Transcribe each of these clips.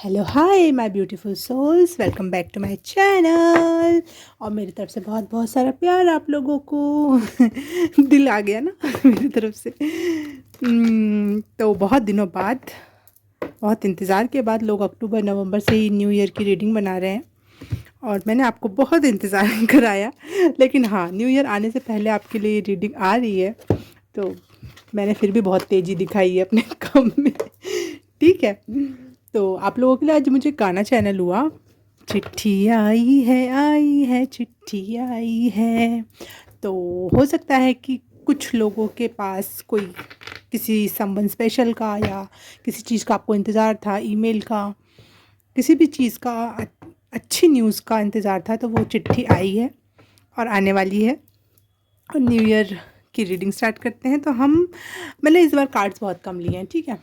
Hello hi my beautiful souls, welcome back to my channel. और मेरी तरफ से बहुत बहुत सारा प्यार आप लोगों को। दिल आ गया ना मेरी तरफ से। तो बहुत दिनों बाद, बहुत इंतज़ार के बाद लोग अक्टूबर नवंबर से ही न्यू ईयर की रीडिंग बना रहे हैं और मैंने आपको बहुत इंतज़ार कराया। लेकिन हाँ, न्यू ईयर आने से पहले आपके लिए रीडिंग आ रही है, तो मैंने फिर भी बहुत तेज़ी दिखाई है अपने काम में। ठीक है, तो आप लोगों के लिए आज मुझे गाना चैनल हुआ। चिट्ठी आई है चिट्ठी आई है। तो हो सकता है कि कुछ लोगों के पास कोई किसी संबंध स्पेशल का या किसी चीज़ का आपको इंतज़ार था, ईमेल का, किसी भी चीज़ का, अच्छी न्यूज़ का इंतज़ार था, तो वो चिट्ठी आई है और आने वाली है। और न्यू ईयर की रीडिंग स्टार्ट करते हैं। तो मैंने इस बार कार्ड्स बहुत कम लिए हैं, ठीक है।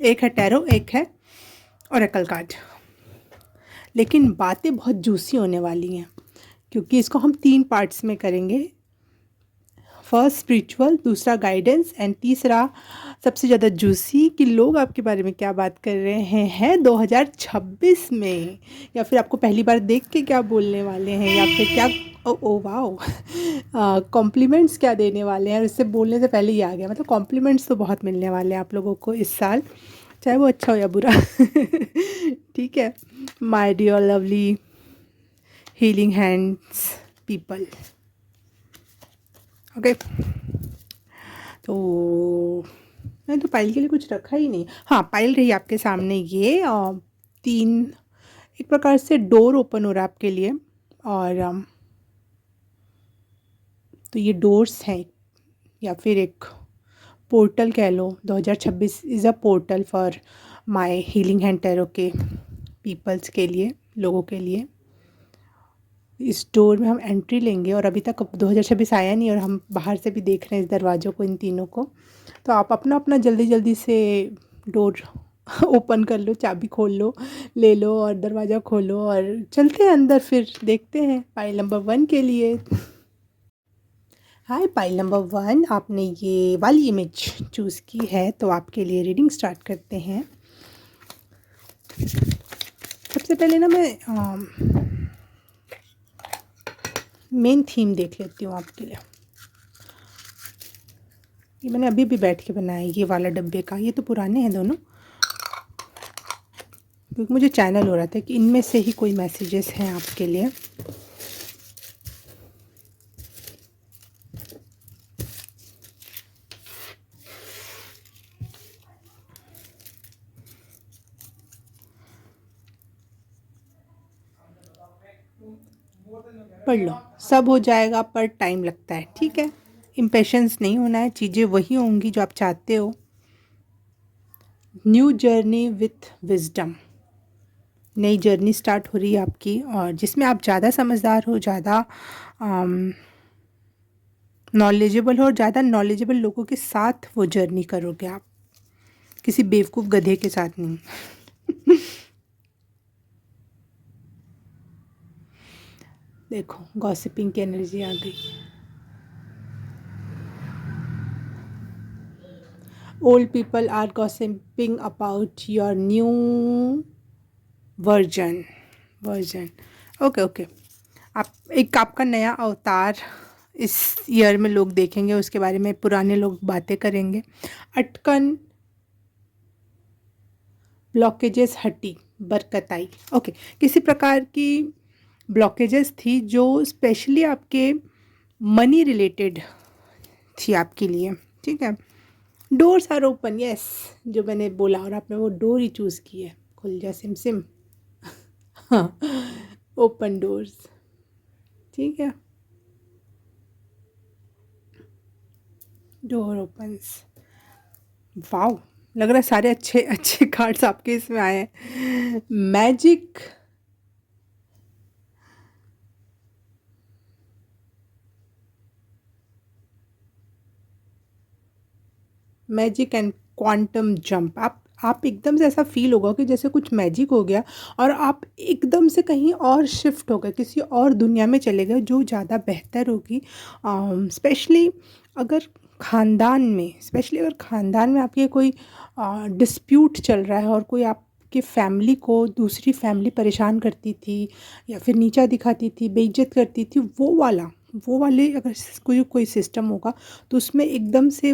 एक है टैरो, एक है ओरेकल कार्ड, लेकिन बातें बहुत जूसी होने वाली हैं क्योंकि इसको हम 3 पार्ट्स में करेंगे। फर्स्ट स्पिरिचुअल, दूसरा गाइडेंस एंड तीसरा सबसे ज़्यादा जूसी कि लोग आपके बारे में क्या बात कर रहे हैं 2026 में, या फिर आपको पहली बार देख के क्या बोलने वाले हैं, या फिर क्या ओ वाओ कॉम्प्लीमेंट्स क्या देने वाले हैं। और इससे बोलने से पहले ही आ गया, मतलब कॉम्प्लीमेंट्स तो बहुत मिलने वाले हैं आप लोगों को इस साल, चाहे वो अच्छा हो या बुरा। ठीक है, my dear lovely healing hands people. Okay, तो मैंने तो पायल के लिए कुछ रखा ही नहीं। हाँ, पायल रही आपके सामने ये, और 3 एक प्रकार से डोर ओपन हो रहा है आपके लिए। और तो ये डोर्स हैं या फिर एक पोर्टल कह लो। 2026 is a portal for my healing hand tarot के पीपल्स के लिए, लोगों के लिए। इस डोर में हम एंट्री लेंगे और अभी तक 2026 आया नहीं और हम बाहर से भी देख रहे हैं इस दरवाज़ों को, इन तीनों को। तो आप अपना अपना जल्दी जल्दी से डोर ओपन कर लो, चाबी खोल लो, ले लो और दरवाज़ा खोलो और चलते हैं अंदर। फिर देखते हैं पाइल नंबर 1 के लिए। हाय पाइल नंबर 1, आपने ये वाली इमेज चूज़ की है, तो आपके लिए रीडिंग स्टार्ट करते हैं। सबसे पहले ना मैं मेन थीम देख लेती हूँ आपके लिए। ये मैंने अभी भी बैठ के बनाया है, ये वाला डब्बे का। ये तो पुराने हैं दोनों, क्योंकि मुझे चैनल हो रहा था कि इनमें से ही कोई मैसेजेस हैं आपके लिए। पढ़ लो, सब हो जाएगा पर टाइम लगता है, ठीक है। इम्पेशंस नहीं होना है, चीज़ें वही होंगी जो आप चाहते हो। न्यू जर्नी विथ विजडम, नई जर्नी स्टार्ट हो रही है आपकी, और जिसमें आप ज़्यादा समझदार हो, ज़्यादा नॉलेजेबल हो, और ज़्यादा नॉलेजेबल लोगों के साथ वो जर्नी करोगे आप, किसी बेवकूफ़ गधे के साथ नहीं। देखो, गॉसिपिंग की एनर्जी आ गई। Old people are gossiping about your new version. Okay okay, आप एक आपका नया अवतार इस ईयर में लोग देखेंगे, उसके बारे में पुराने लोग बातें करेंगे। अटकन, ब्लॉकेजेस हटी, बरकत आई। ओके, किसी प्रकार की ब्लॉकेजेस थी जो स्पेशली आपके मनी रिलेटेड थी आपके लिए, ठीक है। डोर्स आर ओपन, यस, जो मैंने बोला, और आपने वो डोर ही चूज़ की है। खुल जा सिम सिम। हाँ, ओपन डोर्स, ठीक है। डोर ओपन्स, वाओ, लग रहा है सारे अच्छे अच्छे कार्ड्स आपके इसमें आए हैं। Magic, magic and quantum jump. आप एकदम से ऐसा फील होगा कि जैसे कुछ मैजिक हो गया और आप एकदम से कहीं और शिफ्ट हो गए, किसी और दुनिया में चले गए जो ज़्यादा बेहतर होगी। स्पेशली अगर स्पेशली अगर ख़ानदान में आपके कोई डिस्प्यूट चल रहा है और कोई आप आपके फैमिली को दूसरी फैमिली परेशान करती थी या फिर नीचा दिखाती थी, बेइज्जत करती थी, वो वाले अगर कोई कोई सिस्टम होगा तो उसमें एकदम से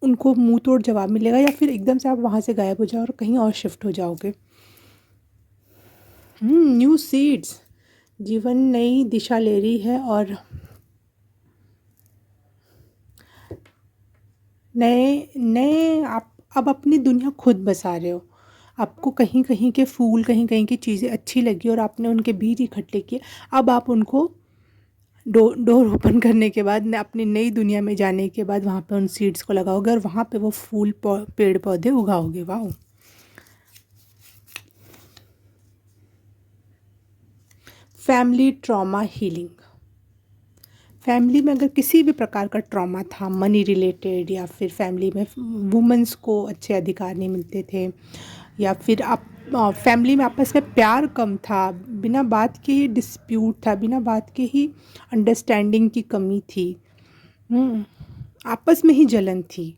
उनको मुंह तोड़ जवाब मिलेगा, या फिर एकदम से आप वहाँ से गायब हो जाओ और कहीं और शिफ्ट हो जाओगे। न्यू सीड्स, जीवन नई दिशा ले रही है और नए नए आप अब अपनी दुनिया खुद बसा रहे हो। आपको कहीं कहीं के फूल, कहीं कहीं की चीज़ें अच्छी लगी और आपने उनके बीज इकट्ठे किए। अब आप उनको डोर ओपन करने के बाद, अपनी नई दुनिया में जाने के बाद वहाँ पे उन सीड्स को लगाओगे और वहाँ पे वो फूल पेड़ पौधे उगाओगे। वाह। Family trauma healing. फैमिली में अगर किसी भी प्रकार का ट्रॉमा था, मनी रिलेटेड, या फिर फैमिली में वुमेंस को अच्छे अधिकार नहीं मिलते थे, या फिर आप फैमिली में आपस में प्यार कम था, बिना बात के ही डिस्प्यूट था, बिना बात के ही अंडरस्टैंडिंग की कमी थी, आपस में ही जलन थी,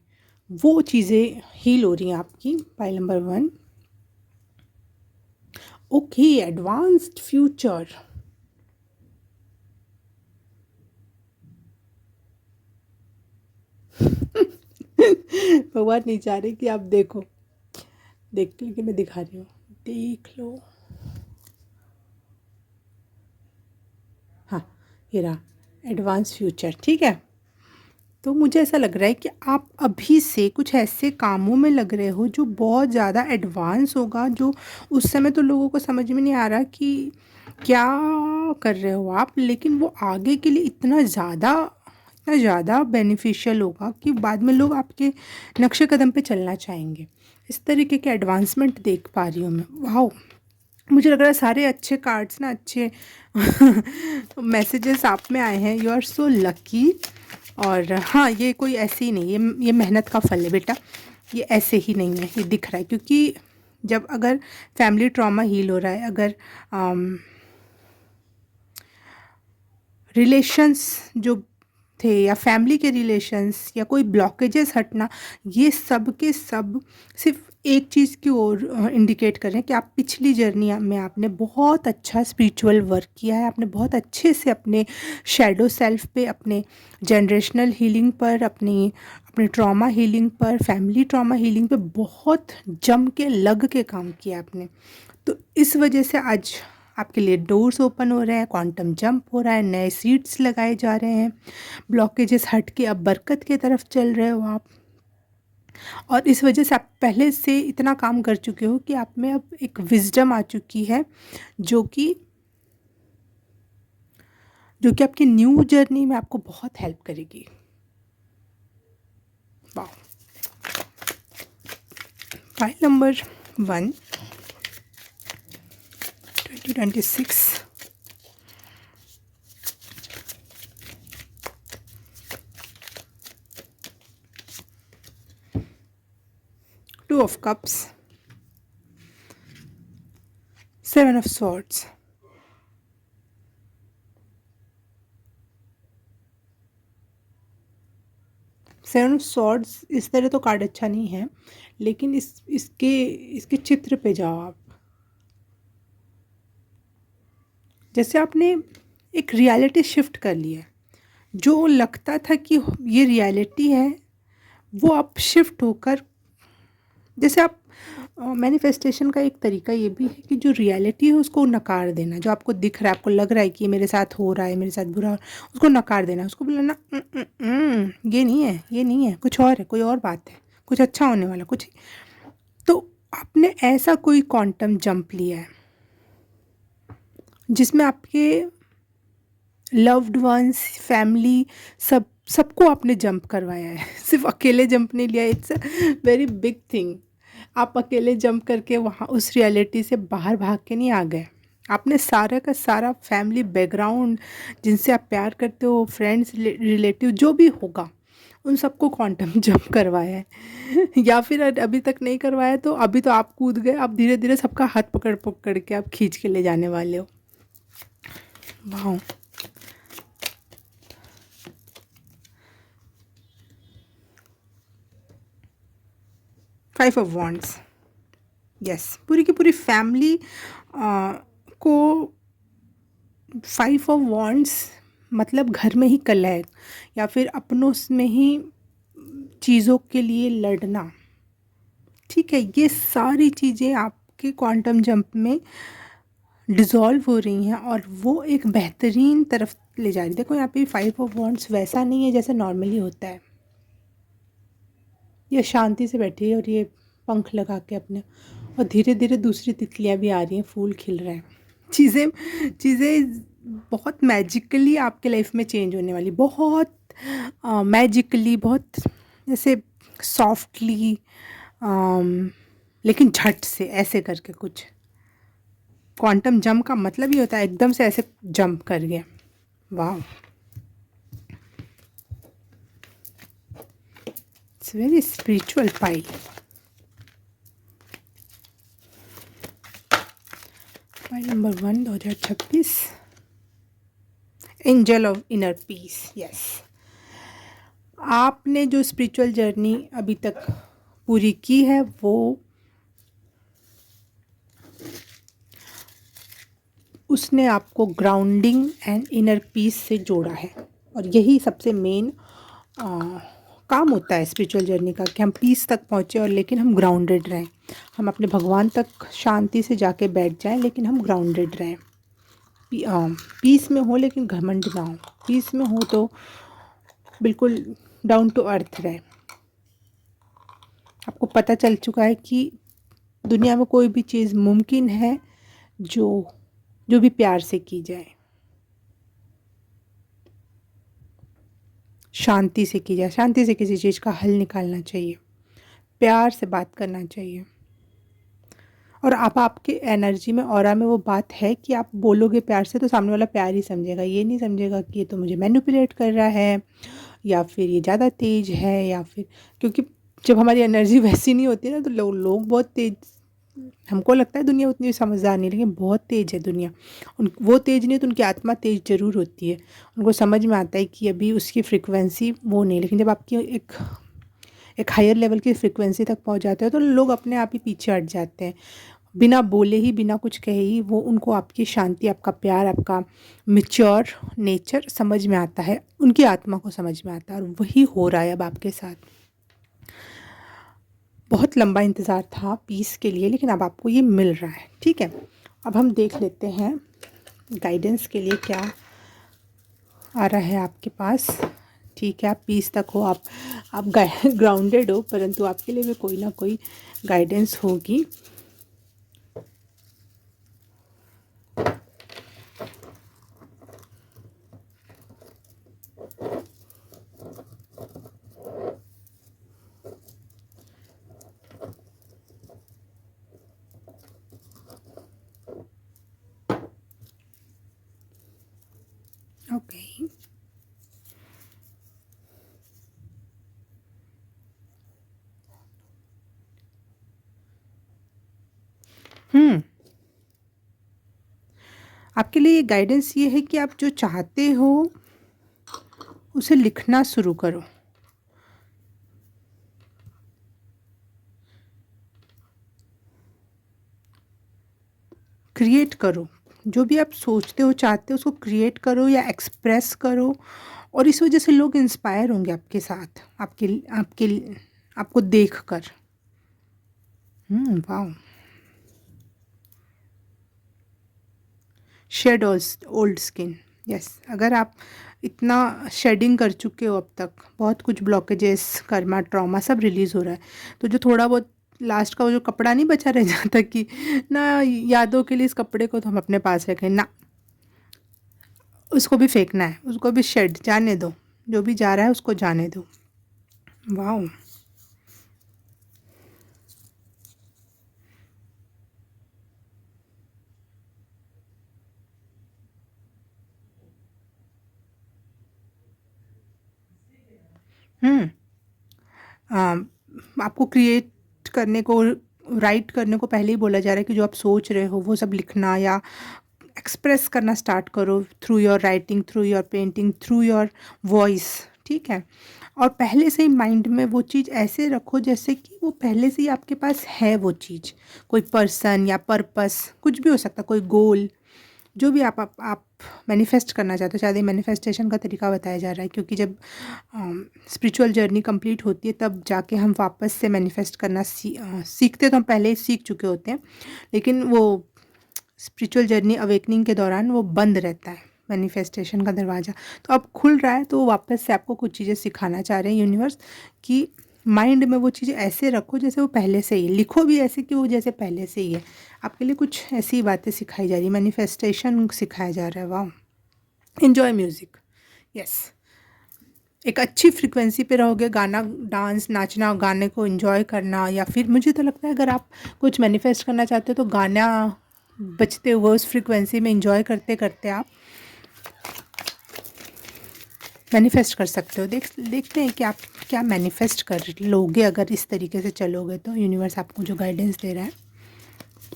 वो चीज़ें हील हो रही हैं आपकी। Pile number 1। Okay, advanced future. भगवान नहीं चाह रहे कि आप देखो, देखते हो कि मैं दिखा रही हूँ, देख लो। हाँ, ये रहा एडवांस फ्यूचर, ठीक है। तो मुझे ऐसा लग रहा है कि आप अभी से कुछ ऐसे कामों में लग रहे हो जो बहुत ज़्यादा एडवांस होगा, जो उस समय तो लोगों को समझ में नहीं आ रहा कि क्या कर रहे हो आप, लेकिन वो आगे के लिए इतना ज़्यादा बेनिफिशियल होगा कि बाद में लोग आपके नक्शे कदम पे चलना चाहेंगे। इस तरीके के एडवांसमेंट देख पा रही हूँ मैं। वाह, मुझे लग रहा है सारे अच्छे कार्ड्स ना, अच्छे मैसेजेस आप में आए हैं। You are so lucky. और हाँ, ये कोई ऐसे ही नहीं, ये मेहनत का फल है बेटा, ये ऐसे ही नहीं है, ये दिख रहा है। क्योंकि जब अगर फैमिली ट्रॉमा हील हो रहा है, अगर रिलेशंस जो थे या फैमिली के रिलेशंस या कोई ब्लॉकेजेस हटना, ये सब के सब सिर्फ एक चीज़ की ओर इंडिकेट कर रहे हैं कि आप पिछली जर्नी में आपने बहुत अच्छा स्पिरिचुअल वर्क किया है, आपने बहुत अच्छे से अपने शैडो सेल्फ पे, अपने जनरेशनल हीलिंग पर, अपने ट्रॉमा हीलिंग पर, फैमिली ट्रॉमा हीलिंग पे बहुत जम के लग के काम किया आपने। तो इस वजह से आज आपके लिए डोर्स ओपन हो रहे हैं, क्वांटम जंप हो रहा है, नए सीड्स लगाए जा रहे हैं, ब्लॉकेजेस हट के अब बरकत की तरफ चल रहे हो आप। और इस वजह से आप पहले से इतना काम कर चुके हो कि आप में अब एक विजडम आ चुकी है, जो कि आपकी न्यू जर्नी में आपको बहुत हेल्प करेगी। वाह। File number 1, 2026। Two of Cups, Seven of Swords, seven of swords इस तरह तो कार्ड अच्छा नहीं है, लेकिन इसके चित्र पे जाओ आप। जैसे आपने एक रियलिटी शिफ्ट कर लिया, जो लगता था कि ये रियलिटी है, वो आप शिफ्ट होकर, जैसे आप मैनिफेस्टेशन का एक तरीका ये भी है कि जो रियलिटी है उसको नकार देना। जो आपको दिख रहा है, आपको लग रहा है कि ये मेरे साथ हो रहा है, मेरे साथ बुरा हो रहा है, उसको नकार देना, उसको बोलना ये नहीं है, ये नहीं है, कुछ और है, कोई और बात है, कुछ अच्छा होने वाला कुछ। तो आपने ऐसा कोई क्वांटम जंप लिया है जिसमें आपके लव्ड वंस, फैमिली, सबको आपने जंप करवाया है। सिर्फ अकेले जंप नहीं लिया, it's a very big thing. आप अकेले जंप करके वहाँ उस रियलिटी से बाहर भाग के नहीं आ गए। आपने सारा का सारा फैमिली बैकग्राउंड, जिनसे आप प्यार करते हो, फ्रेंड्स, रिलेटिव, जो भी होगा, उन सबको क्वांटम जंप करवाया है। या फिर अभी तक नहीं करवाया तो अभी तो आप कूद गए, आप धीरे धीरे सबका हाथ पकड़ पकड़ के आप खींच के ले जाने वाले हो। वाह। फाइव ऑफ वॉन्ड्स, यस, पूरी की पूरी फैमिली को 5 ऑफ वॉन्ड्स मतलब घर में ही कलह या फिर अपनों में ही चीज़ों के लिए लड़ना, ठीक है, ये सारी चीज़ें आपके क्वांटम जंप में डिज़ोल्व हो रही हैं और वो एक बेहतरीन तरफ ले जा रही है। देखो यहाँ पे 5 ऑफ वॉन्ड्स वैसा नहीं है जैसे नॉर्मली होता है। ये शांति से बैठी है और ये पंख लगा के अपने, और धीरे धीरे दूसरी तितलियाँ भी आ रही हैं, फूल खिल रहे हैं। चीज़ें चीज़ें बहुत मैजिकली आपके लाइफ में चेंज होने वाली, बहुत मैजिकली, बहुत जैसे सॉफ्टली, लेकिन झट से ऐसे करके कुछ। क्वांटम जंप का मतलब ही होता है एकदम से ऐसे जंप कर गया। वाह, it's very spiritual pi. Pi number 1 2026, angel of inner peace. Yes, आपने जो स्पिरिचुअल जर्नी अभी तक पूरी की है वो उसने आपको ग्राउंडिंग एंड इनर पीस से जोड़ा है, और यही सबसे मेन काम होता है स्पिरिचुअल जर्नी का, कि हम पीस तक पहुँचे और लेकिन हम ग्राउंडेड रहें, हम अपने भगवान तक शांति से जाके बैठ जाएं लेकिन हम ग्राउंडेड रहें। पीस में हो लेकिन घमंड ना हो, पीस में हो तो बिल्कुल डाउन टू अर्थ रहे। आपको पता चल चुका है कि दुनिया में कोई भी चीज़ मुमकिन है जो भी प्यार से की जाए, शांति से की जाए, शांति से किसी चीज़ का हल निकालना चाहिए, प्यार से बात करना चाहिए। और आप आपके एनर्जी में, ऑरा में वो बात है कि आप बोलोगे प्यार से तो सामने वाला प्यार ही समझेगा, ये नहीं समझेगा कि ये तो मुझे मैनिपुलेट कर रहा है या फिर ये ज़्यादा तेज़ है, या फिर क्योंकि जब हमारी एनर्जी वैसी नहीं होती ना तो लोग बहुत तेज़, हमको लगता है दुनिया उतनी समझदार नहीं, लेकिन बहुत तेज़ है दुनिया। वो तेज़ नहीं तो उनकी आत्मा तेज़ ज़रूर होती है, उनको समझ में आता है कि अभी उसकी फ्रिक्वेंसी वो नहीं, लेकिन जब आपकी एक हायर लेवल की फ्रिक्वेंसी तक पहुंच जाते हैं तो लोग अपने आप ही पीछे हट जाते हैं, बिना बोले ही, बिना कुछ कहे ही वो, उनको आपकी शांति, आपका प्यार, आपका मैच्योर नेचर समझ में आता है, उनकी आत्मा को समझ में आता है, और वही हो रहा है अब आपके साथ। बहुत लंबा इंतज़ार था पीस के लिए, लेकिन अब आपको ये मिल रहा है, ठीक है। अब हम देख लेते हैं गाइडेंस के लिए क्या आ रहा है आपके पास, ठीक है। आप पीस तक हो, आप ग्राउंडेड हो, परंतु आपके लिए भी कोई ना कोई गाइडेंस होगी। ओके, आपके लिए गाइडेंस ये है कि आप जो चाहते हो उसे लिखना शुरू करो, क्रिएट करो, जो भी आप सोचते हो, चाहते हो, उसको क्रिएट करो या एक्सप्रेस करो, और इस वजह से लोग इंस्पायर होंगे आपके साथ, आपके आपको देख कर। वाह, शेड ओल्ड स्किन। यस, अगर आप इतना शेडिंग कर चुके हो अब तक, बहुत कुछ ब्लॉकेजेस, कर्मा, ट्रॉमा सब रिलीज़ हो रहा है, तो जो थोड़ा बहुत लास्ट का वो जो कपड़ा नहीं बचा रह जाता कि ना यादों के लिए इस कपड़े को तो हम अपने पास रखें ना, उसको भी फेंकना है, उसको भी शेड जाने दो, जो भी जा रहा है उसको जाने दो। वाह, आपको क्रिएट करने को, राइट करने को पहले ही बोला जा रहा है कि जो आप सोच रहे हो वो सब लिखना या एक्सप्रेस करना स्टार्ट करो, through your writing, through your painting, through your voice, ठीक है। और पहले से ही माइंड में वो चीज़ ऐसे रखो जैसे कि वो पहले से ही आपके पास है वो चीज़, कोई पर्सन या पर्पस कुछ भी हो सकता है, कोई गोल, जो भी आप मैनिफेस्ट करना चाहते हो। शायद ये मैनिफेस्टेशन का तरीका बताया जा रहा है, क्योंकि जब स्पिरिचुअल जर्नी कंप्लीट होती है तब जाके हम वापस से मैनिफेस्ट करना सीखते, तो हम पहले ही सीख चुके होते हैं, लेकिन वो स्पिरिचुअल जर्नी अवेकनिंग के दौरान वो बंद रहता है मैनिफेस्टेशन का दरवाज़ा। तो अब खुल रहा है, तो वापस से आपको कुछ चीज़ें सिखाना चाह रहे हैं यूनिवर्स, कि माइंड में वो चीज़ें ऐसे रखो जैसे वो पहले से ही है, लिखो भी ऐसे कि वो जैसे पहले से ही है। आपके लिए कुछ ऐसी बातें सिखाई जा रही है, मैनिफेस्टेशन सिखाया जा रहा है। वाह, इन्जॉय म्यूज़िक। यस, एक अच्छी फ्रिक्वेंसी पे रहोगे, गाना, डांस, नाचना, गाने को एंजॉय करना, या फिर मुझे तो लगता है अगर आप कुछ मैनिफेस्ट करना चाहते हो तो गाना बजते हुए उस फ्रिक्वेंसी में एंजॉय करते करते आप मैनिफेस्ट कर सकते हो। देखते हैं कि आप क्या मैनिफेस्ट कर लोगे अगर इस तरीके से चलोगे तो। यूनिवर्स आपको जो गाइडेंस दे रहा है,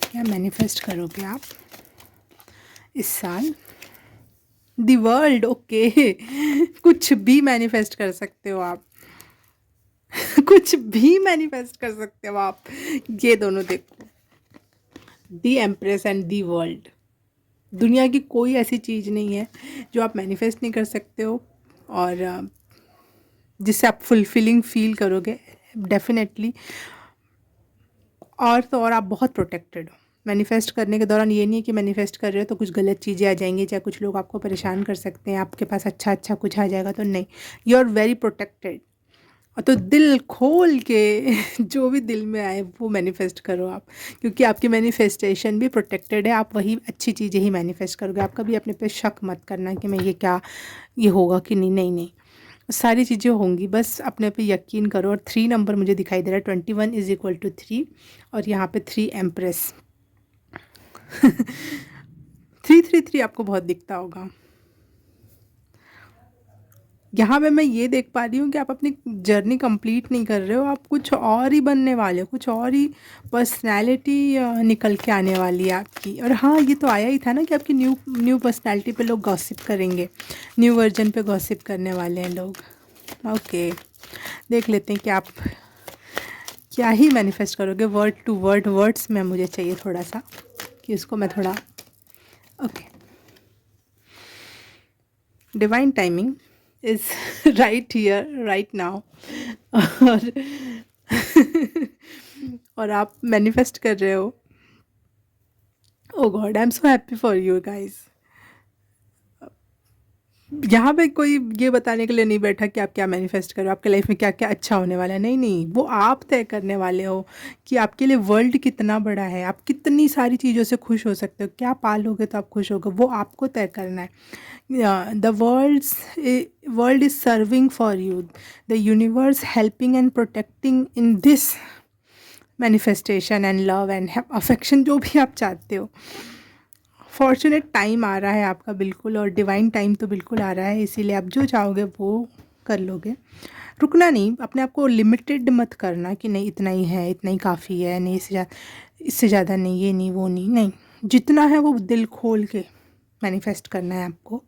क्या मैनिफेस्ट करोगे आप इस साल। The world, okay. कुछ भी मैनिफेस्ट कर सकते हो आप। कुछ भी मैनिफेस्ट कर सकते हो आप। ये दोनों देखो, the empress and the world. दुनिया की कोई ऐसी चीज़ नहीं है जो आप मैनिफेस्ट नहीं कर सकते हो, और जिससे आप फुलफिलिंग फील करोगे डेफिनेटली। और तो और आप बहुत प्रोटेक्टेड हो मैनिफेस्ट करने के दौरान। ये नहीं है कि मैनिफेस्ट कर रहे हो तो कुछ गलत चीज़ें आ जाएंगी, चाहे कुछ लोग आपको परेशान कर सकते हैं, आपके पास अच्छा अच्छा कुछ आ जाएगा, तो नहीं, यू आर वेरी प्रोटेक्टेड। और तो दिल खोल के जो भी दिल में आए वो मैनिफेस्ट करो आप, क्योंकि आपकी मैनिफेस्टेशन भी प्रोटेक्टेड है। आप वही अच्छी चीज़ें ही मैनिफेस्ट करोगे। आप कभी अपने पे शक मत करना कि मैं ये होगा कि नहीं, नहीं नहीं, सारी चीज़ें होंगी, बस अपने पे यकीन करो। और 3 नंबर मुझे दिखाई दे रहा है, 21 इज़ इक्वल टू 3, और यहाँ पे 3 एम्प्रेस। 333 आपको बहुत दिखता होगा। यहाँ पे मैं ये देख पा रही हूँ कि आप अपनी जर्नी कंप्लीट नहीं कर रहे हो, आप कुछ और ही बनने वाले हो, कुछ और ही पर्सनैलिटी निकल के आने वाली है आपकी। और हाँ, ये तो आया ही था ना कि आपकी न्यू पर्सनैलिटी पे लोग गॉसिप करेंगे, न्यू वर्जन पे गॉसिप करने वाले हैं लोग। ओके, देख लेते हैं कि आप क्या ही मैनिफेस्ट करोगे। वर्ड टू वर्ड वर्ड्स में मुझे चाहिए थोड़ा सा, कि उसको मैं थोड़ा, okay. Divine timing is right here right now. और और आप मैनिफेस्ट कर रहे हो। Oh god, I am so happy for you guys. यहाँ पे कोई ये बताने के लिए नहीं बैठा कि आप क्या मैनिफेस्ट करो, आपके लाइफ में क्या क्या अच्छा होने वाला है। नहीं नहीं, वो आप तय करने वाले हो कि आपके लिए वर्ल्ड कितना बड़ा है, आप कितनी सारी चीज़ों से खुश हो सकते हो, क्या पालोगे तो आप खुश होगे, वो आपको तय करना है। The world is serving for you, the universe helping and protecting in this manifestation and love and affection, जो भी आप चाहते हो। फॉर्चुनेट टाइम आ रहा है आपका बिल्कुल, और डिवाइन टाइम तो बिल्कुल आ रहा है, इसीलिए आप जो चाहोगे वो कर लोगे। रुकना नहीं, अपने आप को लिमिटेड मत करना कि नहीं इतना ही है, इतना ही काफ़ी है, नहीं इससे ज़्यादा नहीं, ये नहीं वो नहीं, नहीं, जितना है वो दिल खोल के मैनिफेस्ट करना है आपको।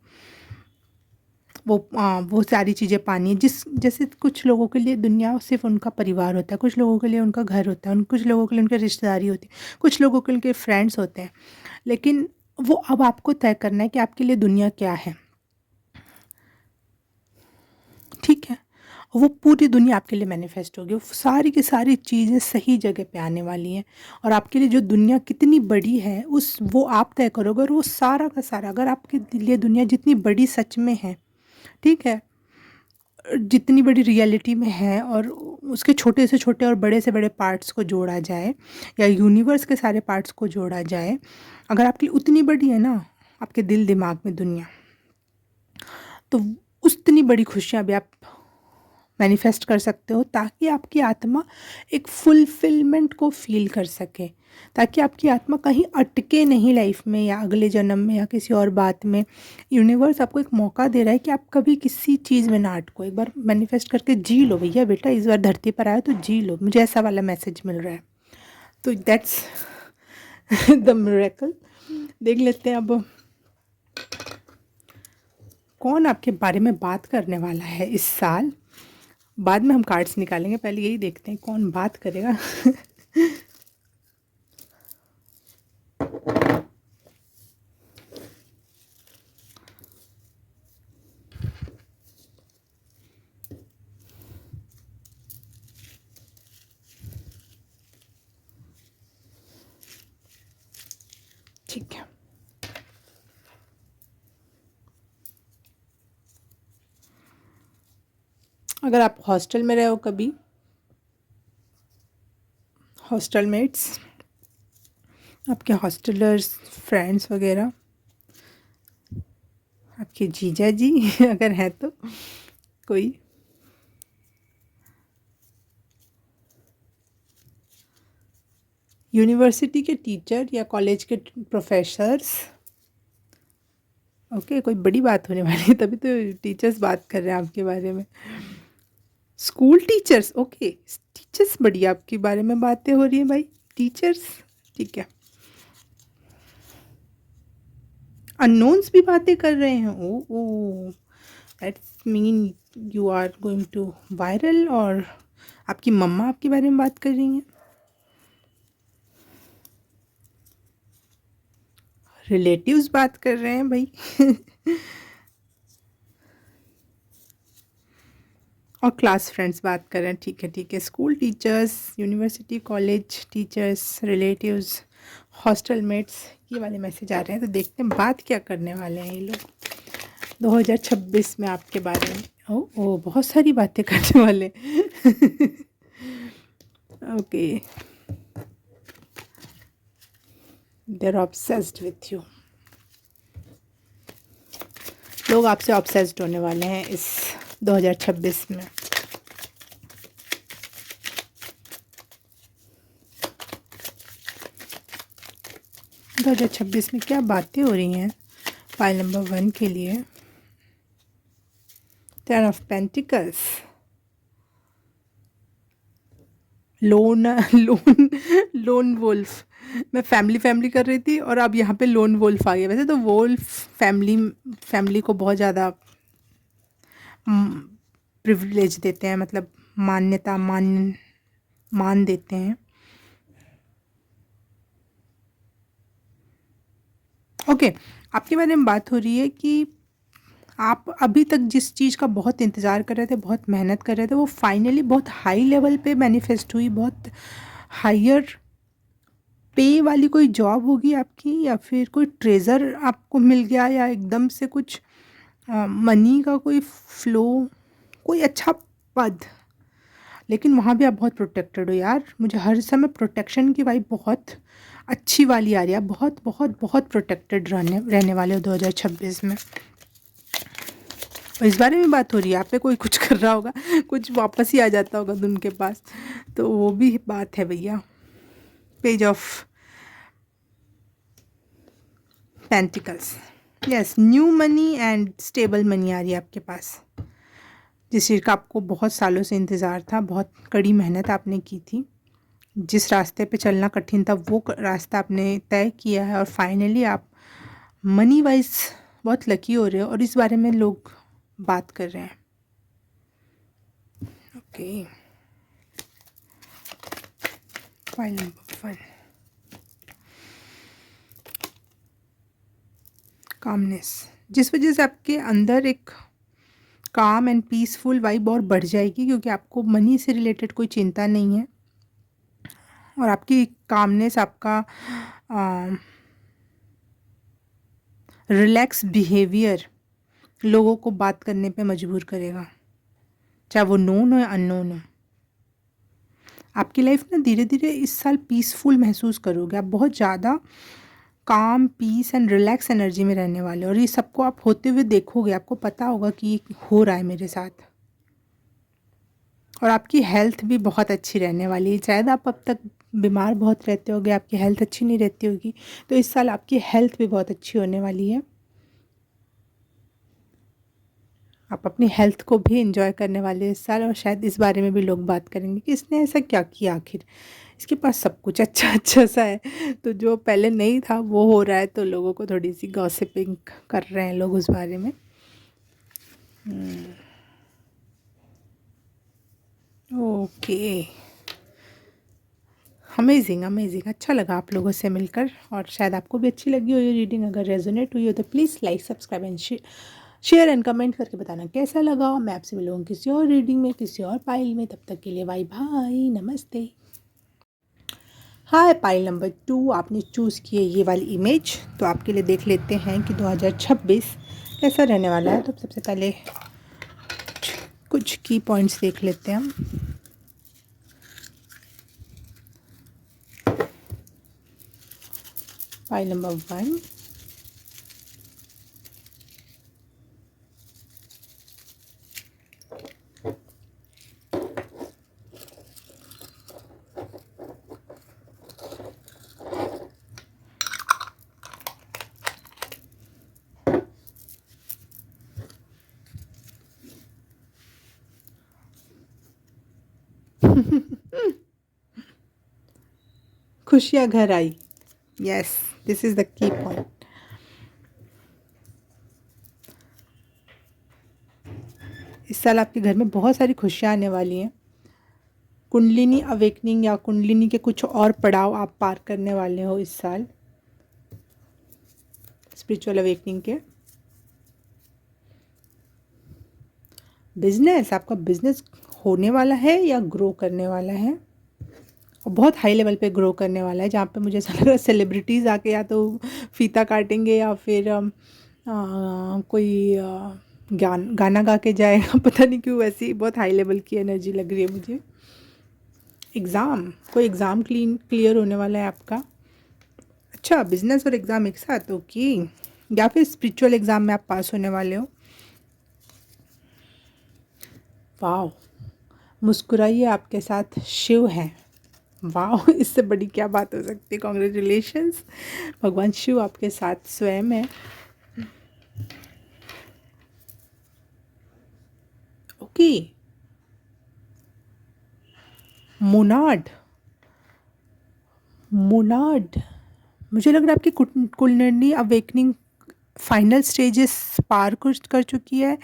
वो सारी चीज़ें पानी है, जैसे कुछ लोगों के लिए दुनिया सिर्फ उनका परिवार होता है, कुछ लोगों के लिए उनका घर होता है, कुछ लोगों के लिए उनकी रिश्तेदारी होती है, कुछ लोगों के लिए उनके फ्रेंड्स होते हैं, लेकिन वो अब आपको तय करना है कि आपके लिए दुनिया क्या है। ठीक है, वो पूरी दुनिया आपके लिए मैनिफेस्ट होगी, वो सारी की सारी चीज़ें सही जगह पे आने वाली हैं, और आपके लिए जो दुनिया कितनी बड़ी है वो आप तय करोगे। और वो सारा का सारा, अगर आपके लिए दुनिया जितनी बड़ी सच में है, ठीक है, जितनी बड़ी रियलिटी में है, और उसके छोटे से छोटे और बड़े से बड़े पार्ट्स को जोड़ा जाए, या यूनिवर्स के सारे पार्ट्स को जोड़ा जाए, अगर आपके लिए उतनी बड़ी है ना आपके दिल दिमाग में दुनिया, तो उतनी बड़ी खुशियाँ भी आप मैनिफेस्ट कर सकते हो, ताकि आपकी आत्मा एक फुलफिलमेंट को फील कर सके, ताकि आपकी आत्मा कहीं अटके नहीं लाइफ में, या अगले जन्म में, या किसी और बात में। यूनिवर्स आपको एक मौका दे रहा है कि आप कभी किसी चीज़ में ना अटको, एक बार मैनिफेस्ट करके जी लो भैया बेटा, इस बार धरती पर आया तो जी लो, मुझे ऐसा वाला मैसेज मिल रहा है। तो दैट्स द मिरेकल। देख लेते हैं अब कौन आपके बारे में बात करने वाला है इस साल। बाद में हम कार्ड्स निकालेंगे, पहले यही देखते हैं कौन बात करेगा। ठीक है, अगर आप हॉस्टल में रहे हो कभी, हॉस्टल मेट्स, आपके हॉस्टलर्स, फ्रेंड्स वगैरह, आपके जीजा जी अगर हैं तो कोई, यूनिवर्सिटी के टीचर या कॉलेज के प्रोफेसर्स। ओके, कोई बड़ी बात होने वाली है, तभी तो टीचर्स बात कर रहे हैं आपके बारे में। स्कूल टीचर्स, ओके, टीचर्स बड़ी आपके बारे में बातें हो रही हैं भाई, टीचर्स, ठीक है। अननोन्स भी बातें कर रहे हैं, oh oh, that's mean you are going to viral, और आपकी मम्मा आपके बारे में बात कर रही हैं। रिलेटिव्स बात कर रहे हैं भाई। और क्लास फ्रेंड्स बात कर रहे हैं, ठीक है ठीक है। School teachers, university college teachers, relatives, hostel mates, ये वाले मैसेज आ रहे हैं। तो देखते हैं बात क्या करने वाले हैं ये लोग 2026 में आपके बारे में। ओ ओ, बहुत सारी बातें करने वाले। Okay, they are obsessed with you. लोग आपसे ऑब्सेस्ड होने वाले हैं इस 2026 में। दो 2026 में क्या बातें हो रही हैं फाइल नंबर 1 के लिए। 10 of pentacles, lone lone lone wolf. मैं फैमिली कर रही थी और अब यहाँ पे लोन वुल्फ आ गया। वैसे तो वुल्फ फैमिली को बहुत ज़्यादा प्रिविलेज देते हैं, मतलब मान्यता मान देते हैं। ओके, आपके बारे में बात हो रही है कि आप अभी तक जिस चीज़ का बहुत इंतज़ार कर रहे थे, बहुत मेहनत कर रहे थे, वो फाइनली बहुत हाई लेवल पे मैनिफेस्ट हुई। बहुत हायर पे वाली कोई जॉब होगी आपकी, या फिर कोई ट्रेज़र आपको मिल गया, या एकदम से कुछ मनी का कोई फ्लो, कोई अच्छा पद। लेकिन वहाँ भी आप बहुत प्रोटेक्टेड हो यार, मुझे हर समय प्रोटेक्शन की वाइब बहुत अच्छी वाली आ रही है। बहुत बहुत बहुत प्रोटेक्टेड रहने वाले हो 2026 में। और इस बारे में बात हो रही है, आप पे कोई कुछ कर रहा होगा, कुछ वापस ही आ जाता होगा उनके पास, तो वो भी बात है भैया। Page of pentacles, yes, new money and stable money आ रही है आपके पास, जिस चीज़ का आपको बहुत सालों से इंतज़ार था, बहुत कड़ी मेहनत आपने की थी, जिस रास्ते पे चलना कठिन था वो रास्ता आपने तय किया है, और फाइनली आप मनी वाइज बहुत लकी हो रहे हो, और इस बारे में लोग बात कर रहे हैं। ओके, फाइल नंबर 1, कामनेस, जिस वजह से आपके अंदर एक काम एंड पीसफुल वाइब और बढ़ जाएगी, क्योंकि आपको मनी से रिलेटेड कोई चिंता नहीं है, और आपकी कामनेस, आपका रिलैक्स बिहेवियर लोगों को बात करने पे मजबूर करेगा, चाहे वो नोन हो या अननोन हो। आपकी लाइफ ना धीरे धीरे इस साल पीसफुल महसूस करोगे, आप बहुत ज़्यादा काम, पीस एंड रिलैक्स एनर्जी में रहने वाले हो, और ये सबको आप होते हुए देखोगे, आपको पता होगा कि ये हो रहा है मेरे साथ। और आपकी हेल्थ भी बहुत अच्छी रहने वाली है। शायद आप अब तक बीमार बहुत रहते होगे, आपकी हेल्थ अच्छी नहीं रहती होगी, तो इस साल आपकी हेल्थ भी बहुत अच्छी होने वाली है। आप अपनी हेल्थ को भी एंजॉय करने वाले हैं इस साल, और शायद इस बारे में भी लोग बात करेंगे कि इसने ऐसा क्या किया, आखिर इसके पास सब कुछ अच्छा अच्छा सा है, तो जो पहले नहीं था वो हो रहा है, तो लोगों को थोड़ी सी गॉसिपिंग कर रहे हैं लोग उस बारे में। ओके, अमेजिंग अमेजिंग, अच्छा लगा आप लोगों से मिलकर, और शायद आपको भी अच्छी लगी हो ये रीडिंग। अगर रेजोनेट हुई हो तो please like subscribe and share and comment करके बताना कैसा लगा। मैं आपसे मिलूँगी किसी और रीडिंग में, किसी और पाइल में। तब तक के लिए बाय बाय, नमस्ते। हाय पाइल नंबर 2, आपने चूज़ किए ये वाली इमेज, तो आपके लिए देख लेते हैं कि 2026 कैसा रहने वाला है। तो सबसे पहले कुछ की पॉइंट्स देख लेते हैं हम। पाइल नंबर 1, खुशियाँ घर आई। Yes, this is the key point. इस साल आपके घर में बहुत सारी खुशियाँ आने वाली हैं। कुंडलिनी अवेकनिंग या कुंडलिनी के कुछ और पड़ाव आप पार करने वाले हो इस साल, स्पिरिचुअल अवेकनिंग के। बिजनेस, आपका बिजनेस होने वाला है या ग्रो करने वाला है, और बहुत हाई लेवल पे ग्रो करने वाला है, जहाँ पे मुझे ऐसा लग रहा है सेलिब्रिटीज़ आके या तो फीता काटेंगे या फिर कोई गाना गा के जाएगा। पता नहीं क्यों, वैसी बहुत हाई लेवल की एनर्जी लग रही है मुझे। एग्ज़ाम, कोई एग्ज़ाम क्लियर होने वाला है आपका। अच्छा, बिजनेस और एग्ज़ाम एक साथ, ओके। या फिर स्पिरिचुअल एग्ज़ाम में आप पास होने वाले हो। वाह, मुस्कुराइए, आपके साथ शिव हैं। वाह, इससे बड़ी क्या बात हो सकती है। कॉन्ग्रेचुलेशंस, भगवान शिव आपके साथ स्वयं है। ओके, मोनाड, मोनाड, मुझे लग रहा है आपकी कुंडलिनी अवेकनिंग फाइनल स्टेजेस पार कर चुकी है।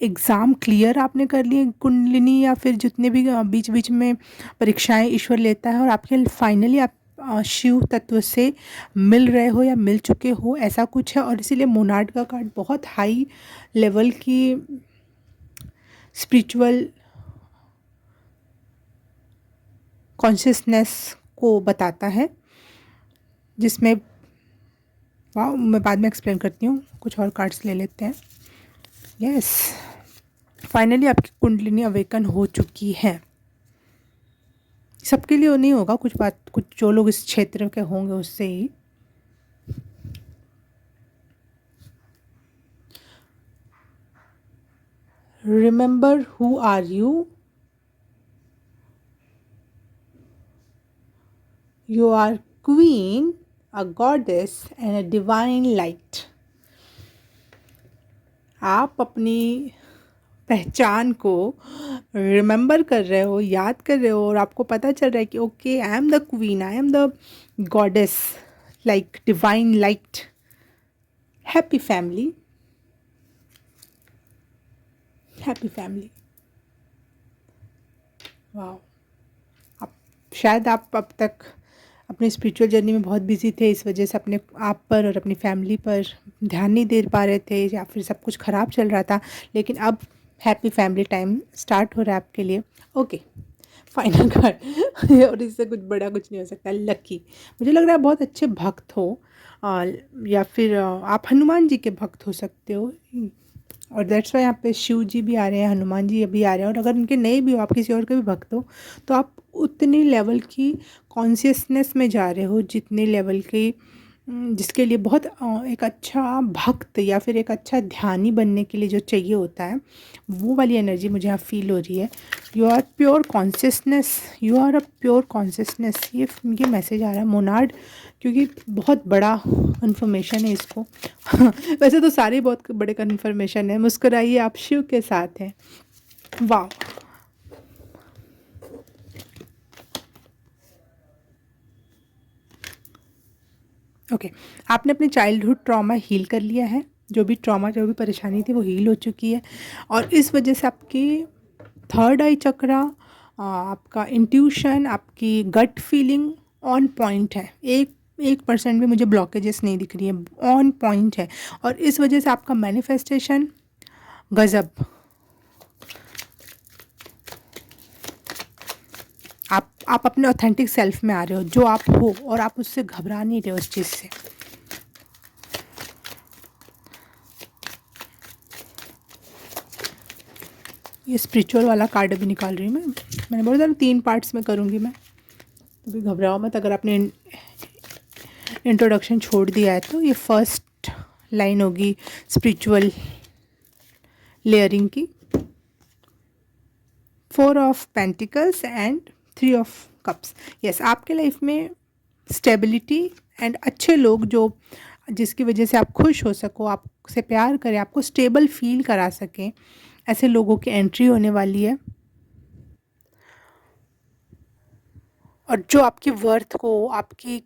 एग्ज़ाम क्लियर आपने कर लिए कुंडलिनी, या फिर जितने भी बीच बीच में परीक्षाएं ईश्वर लेता है, और आपके फाइनली आप शिव तत्व से मिल रहे हो या मिल चुके हो, ऐसा कुछ है। और इसीलिए मोनाड का कार्ड बहुत हाई लेवल की स्पिरिचुअल कॉन्शियसनेस को बताता है, जिसमें, वाह, मैं बाद में एक्सप्लेन करती हूँ। कुछ और कार्ड्स ले लेते हैं। यस, फाइनली आपकी कुंडलिनी अवेकन हो चुकी है। सबके लिए नहीं होगा, कुछ जो लोग इस क्षेत्र के होंगे उससे ही। Remember who are you, you are queen, a goddess and a divine light. आप अपनी पहचान को रिमेंबर कर रहे हो, याद कर रहे हो, और आपको पता चल रहा है कि okay, I am the queen, I am the goddess, like divine light. Happy family, happy family. वाह, आप शायद आप अब तक अपनी स्पिरिचुअल जर्नी में बहुत बिजी थे, इस वजह से अपने आप पर और अपनी फैमिली पर ध्यान नहीं दे पा रहे थे, या फिर सब कुछ ख़राब चल रहा था। लेकिन अब हैप्पी फैमिली टाइम स्टार्ट हो रहा है आपके लिए। Okay, final card. और इससे कुछ बड़ा कुछ नहीं हो सकता। लकी, मुझे लग रहा है बहुत अच्छे भक्त हो, या फिर आप हनुमान जी के भक्त हो सकते हो, और दैट्स वाई यहाँ पे शिव जी भी आ रहे हैं, हनुमान जी भी आ रहे हैं। और अगर उनके नहीं भी हो, आप किसी और के भी भक्त हो, तो आप उतनी लेवल की कॉन्शियसनेस में जा रहे हो जितने लेवल की, जिसके लिए बहुत एक अच्छा भक्त या फिर एक अच्छा ध्यानी बनने के लिए जो चाहिए होता है, वो वाली एनर्जी मुझे यहाँ फील हो रही है। You are pure consciousness, you are a pure consciousness, ये मैसेज आ रहा है मोनाड, क्योंकि बहुत बड़ा कन्फर्मेशन है इसको। वैसे तो सारे बहुत बड़े कन्फर्मेशन है। मुस्कुराइए, आप शिव के साथ हैं। वाह, ओके, आपने अपने चाइल्डहुड ट्रॉमा हील कर लिया है। जो भी ट्रॉमा, जो भी परेशानी थी वो हील हो चुकी है। और इस वजह से आपकी थर्ड आई चक्रा, आपका इंट्यूशन, आपकी गट फीलिंग ऑन पॉइंट है। 1% भी मुझे ब्लॉकेजेस नहीं दिख रही है, ऑन पॉइंट है। और इस वजह से आपका मैनिफेस्टेशन गजब। आप अपने ऑथेंटिक सेल्फ में आ रहे हो, जो आप हो, और आप उससे घबरा नहीं रहे हो उस चीज़ से। ये स्पिरिचुअल वाला कार्ड अभी निकाल रही हूँ मैंने बोला था 3 पार्ट्स में करूँगी मैं, अभी घबराओ मत। अगर आपने इंट्रोडक्शन छोड़ दिया है तो ये फर्स्ट लाइन होगी स्पिरिचुअल लेयरिंग की। 4 of pentacles and 3 of cups. Yes, आपके लाइफ में स्टेबिलिटी एंड अच्छे लोग जो जिसकी वजह से आप खुश हो सको, आपसे प्यार करें, आपको स्टेबल फील करा सकें, ऐसे लोगों की एंट्री होने वाली है। और जो आपकी वर्थ को, आपकी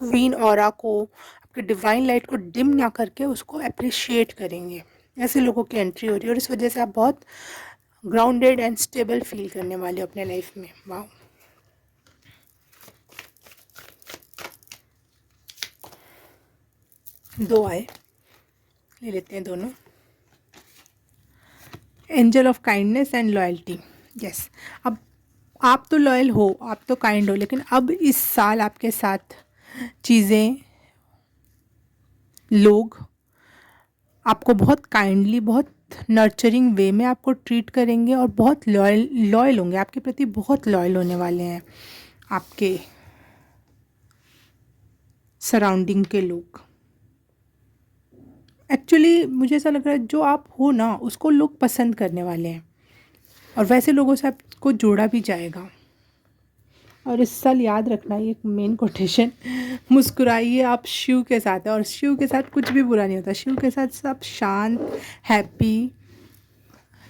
क्वीन ऑरा को, आपकी डिवाइन लाइट को डिम ना करके उसको अप्रिशिएट करेंगे, ऐसे लोगों की एंट्री हो रही है। और इस वजह से आप बहुत ग्राउंडेड एंड स्टेबल फील करने वाले हो अपने लाइफ में। वाह। दो आए, ले लेते हैं दोनों। Angel of kindness and loyalty. Yes, अब आप तो लॉयल हो, आप तो काइंड हो, लेकिन अब इस साल आपके साथ चीज़ें, लोग आपको बहुत काइंडली, बहुत नर्चरिंग वे में आपको ट्रीट करेंगे और बहुत लॉयल होंगे आपके प्रति, बहुत लॉयल होने वाले हैं आपके सराउंडिंग के लोग। एक्चुअली मुझे ऐसा लग रहा है जो आप हो ना उसको लोग पसंद करने वाले हैं, और वैसे लोगों से आपको जोड़ा भी जाएगा। और इस साल याद रखना ये मेन कोटेशन, मुस्कुराइए, आप शिव के साथ है, और शिव के साथ कुछ भी बुरा नहीं होता। शिव के साथ सब शांत, हैप्पी,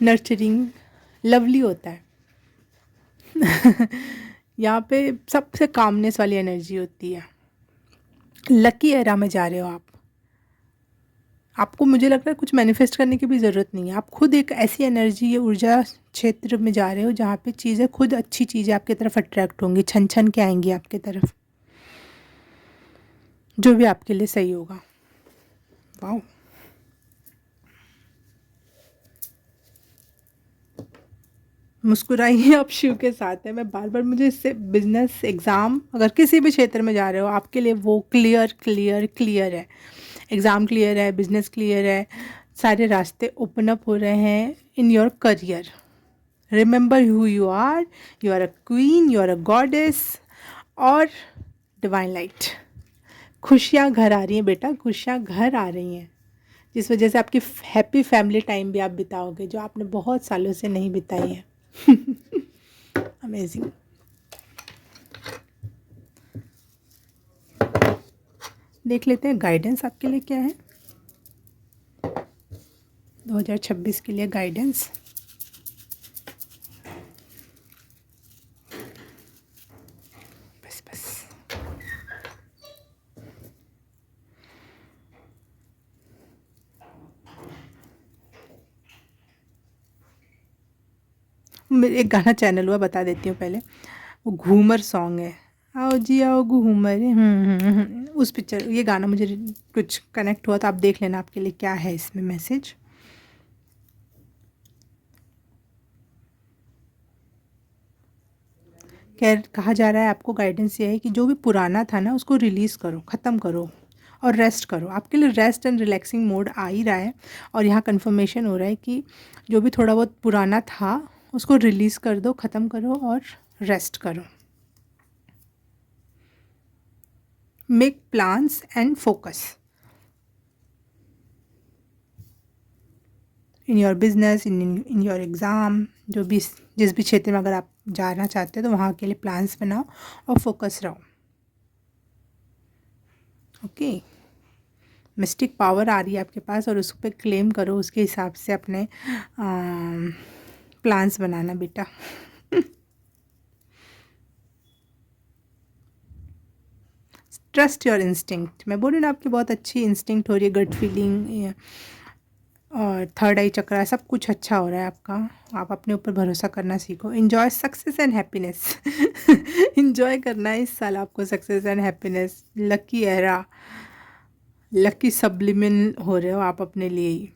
नर्चरिंग, लवली होता है। यहाँ पे सबसे कामनेस वाली एनर्जी होती है। लकी एरा में जा रहे हो आप। आपको, मुझे लगता है, कुछ मैनिफेस्ट करने की भी ज़रूरत नहीं है। आप खुद एक ऐसी एनर्जी या ऊर्जा क्षेत्र में जा रहे हो जहाँ पे चीज़ें खुद, अच्छी चीज़ें आपकी तरफ अट्रैक्ट होंगी, छन छन के आएंगी आपकी तरफ, जो भी आपके लिए सही होगा। वाह। मुस्कुराइए, आप शिव के साथ है। मैं बार बार, मुझे इससे बिजनेस, एग्ज़ाम, अगर किसी भी क्षेत्र में जा रहे हो आपके लिए वो क्लियर क्लियर क्लियर है। एग्ज़ाम क्लियर है, बिजनेस क्लियर है, सारे रास्ते ओपन अप हो रहे हैं in your career. Remember who you are a queen, you are a goddess और डिवाइन लाइट। खुशियाँ घर आ रही हैं बेटा, खुशियाँ घर आ रही हैं, जिस वजह से आपकी हैप्पी फैमिली टाइम भी आप बिताओगे, जो आपने बहुत सालों से नहीं बिताई है। अमेजिंग। देख लेते हैं गाइडेंस आपके लिए क्या है 2026 के लिए। गाइडेंस, बस बस। मेरे एक गाना चैनल हुआ, बता देती हूँ पहले, वो घूमर सॉन्ग है, आओ जी आओ घूमर। उस पिक्चर, ये गाना मुझे कुछ कनेक्ट हुआ, तो आप देख लेना आपके लिए क्या है इसमें मैसेज। कहा जा रहा है आपको, गाइडेंस ये है कि जो भी पुराना था ना उसको रिलीज़ करो, ख़त्म करो और रेस्ट करो। आपके लिए रेस्ट एंड रिलैक्सिंग मोड आ ही रहा है, और यहाँ कंफर्मेशन हो रहा है कि जो भी थोड़ा बहुत पुराना था उसको रिलीज़ कर दो, ख़त्म करो और रेस्ट करो। Make plans and focus in your business, in your exam, जो भी, जिस भी क्षेत्र में अगर आप जाना चाहते हो तो वहाँ के लिए प्लान्स बनाओ और फोकस रहो। ओके, मिस्टिक पावर आ रही है आपके पास, और उस पर क्लेम करो, उसके हिसाब से अपने प्लान्स बनाना बेटा। Trust your instinct. मैं बोलूँ ना, आपकी बहुत अच्छी इंस्टिंक्ट हो रही है, गट फीलिंग और थर्ड आई चक्रा, सब कुछ अच्छा हो रहा है आपका। आप अपने ऊपर भरोसा करना सीखो। Enjoy success and happiness. Enjoy करना है इस साल आपको, success and happiness. Lucky era, lucky subliminal हो रहे हो आप अपने लिए ही,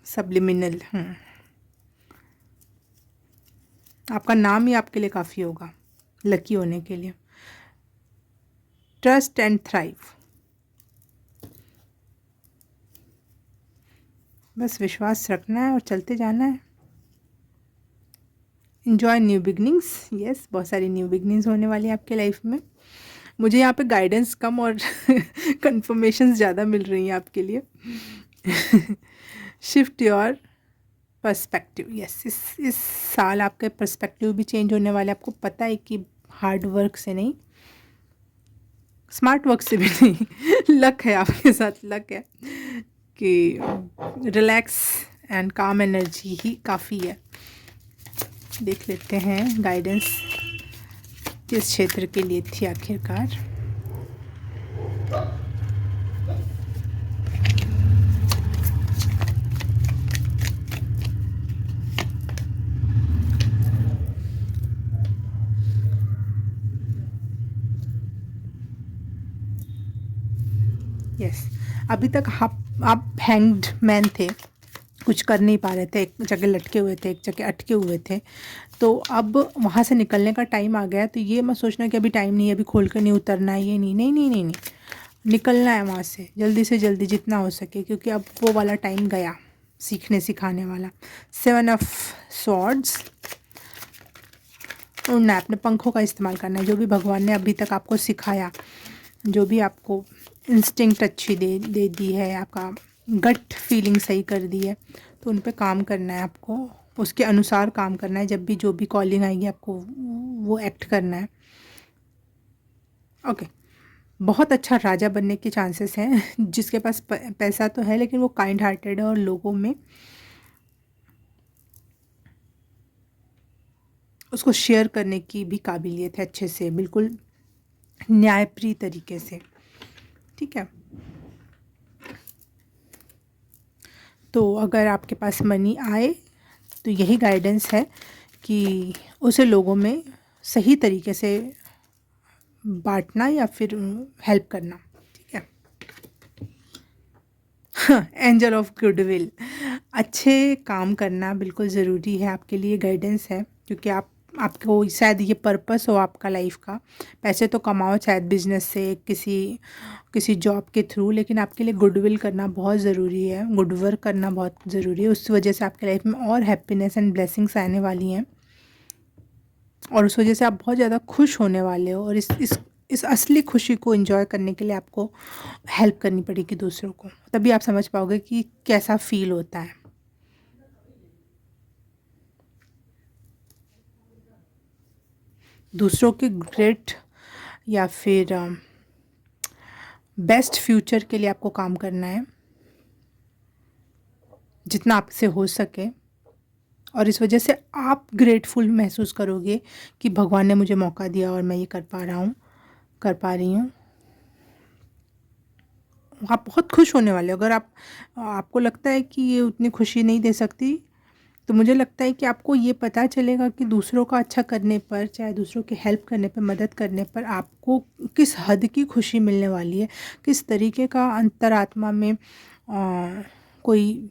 सब्लिमिनल। आपका नाम ही आपके लिए काफ़ी होगा लकी होने के लिए। ट्रस्ट एंड थ्राइव, बस विश्वास रखना है और चलते जाना है। इन्जॉय न्यू बिगनिंग्स, यस, बहुत सारी न्यू बिगनिंग्स होने वाली है आपके लाइफ में। मुझे यहाँ पे गाइडेंस कम और कंफर्मेशंस ज़्यादा मिल रही हैं आपके लिए। शिफ्ट योर पर्सपेक्टिव, यस, इस साल आपके पर्सपेक्टिव भी चेंज होने वाले। आपको पता है कि हार्ड वर्क से नहीं, स्मार्ट वर्क से भी नहीं, लक है आपके साथ, लक है कि रिलैक्स एंड काम एनर्जी ही काफ़ी है। देख लेते हैं गाइडेंस किस क्षेत्र के लिए थी आखिरकार। यस, अभी तक आप हैंग्ड मैन थे, कुछ कर नहीं पा रहे थे, एक जगह लटके हुए थे, एक जगह अटके हुए थे। तो अब वहाँ से निकलने का टाइम आ गया। तो ये मत सोचना कि अभी टाइम नहीं है, अभी खोल कर नहीं उतरना है, ये नहीं नहीं नहीं नहीं नहीं, निकलना है वहाँ से जल्दी से जल्दी जितना हो सके, क्योंकि अब वो वाला टाइम गया सीखने सिखाने वाला। 7 ऑफ स्वॉर्ड्स, उड़ना है, अपने पंखों का इस्तेमाल करना है। जो भी भगवान ने अभी तक आपको सिखाया, जो भी आपको इंस्टिंक्ट अच्छी दे दी है, आपका गट फीलिंग सही कर दी है, तो उन पे काम करना है आपको, उसके अनुसार काम करना है। जब भी जो भी कॉलिंग आएगी आपको वो एक्ट करना है। ओके, बहुत अच्छा राजा बनने के चांसेस हैं। जिसके पास पैसा तो है, लेकिन वो काइंड हार्टेड है और लोगों में उसको शेयर करने की भी काबिलियत है, अच्छे से, बिल्कुल न्यायप्रिय तरीके से। ठीक है, तो अगर आपके पास मनी आए तो यही गाइडेंस है कि उसे लोगों में सही तरीके से बांटना या फिर हेल्प करना। ठीक है, एंजल ऑफ गुडविल, अच्छे काम करना बिल्कुल ज़रूरी है आपके लिए, गाइडेंस है। क्योंकि आपको शायद ये पर्पस हो आपका लाइफ का, पैसे तो कमाओ शायद बिजनेस से, किसी जॉब के थ्रू, लेकिन आपके लिए गुडविल करना बहुत ज़रूरी है, गुड वर्क करना बहुत ज़रूरी है। उस वजह से आपके लाइफ में और हैप्पीनेस एंड ब्लेसिंग्स आने वाली हैं, और उस वजह से आप बहुत ज़्यादा खुश होने वाले हो। और इस असली खुशी को एंजॉय करने के लिए आपको हेल्प करनी पड़ेगी दूसरों को, तभी आप समझ पाओगे कि कैसा फील होता है। दूसरों के ग्रेट या फिर बेस्ट फ्यूचर के लिए आपको काम करना है जितना आपसे हो सके, और इस वजह से आप ग्रेटफुल महसूस करोगे कि भगवान ने मुझे मौका दिया और मैं ये कर पा रहा हूँ, कर पा रही हूँ। आप बहुत खुश होने वाले हो। अगर आपको लगता है कि ये उतनी खुशी नहीं दे सकती, तो मुझे लगता है कि आपको ये पता चलेगा कि दूसरों का अच्छा करने पर, चाहे दूसरों की हेल्प करने पर, मदद करने पर आपको किस हद की खुशी मिलने वाली है, किस तरीके का अंतरात्मा में कोई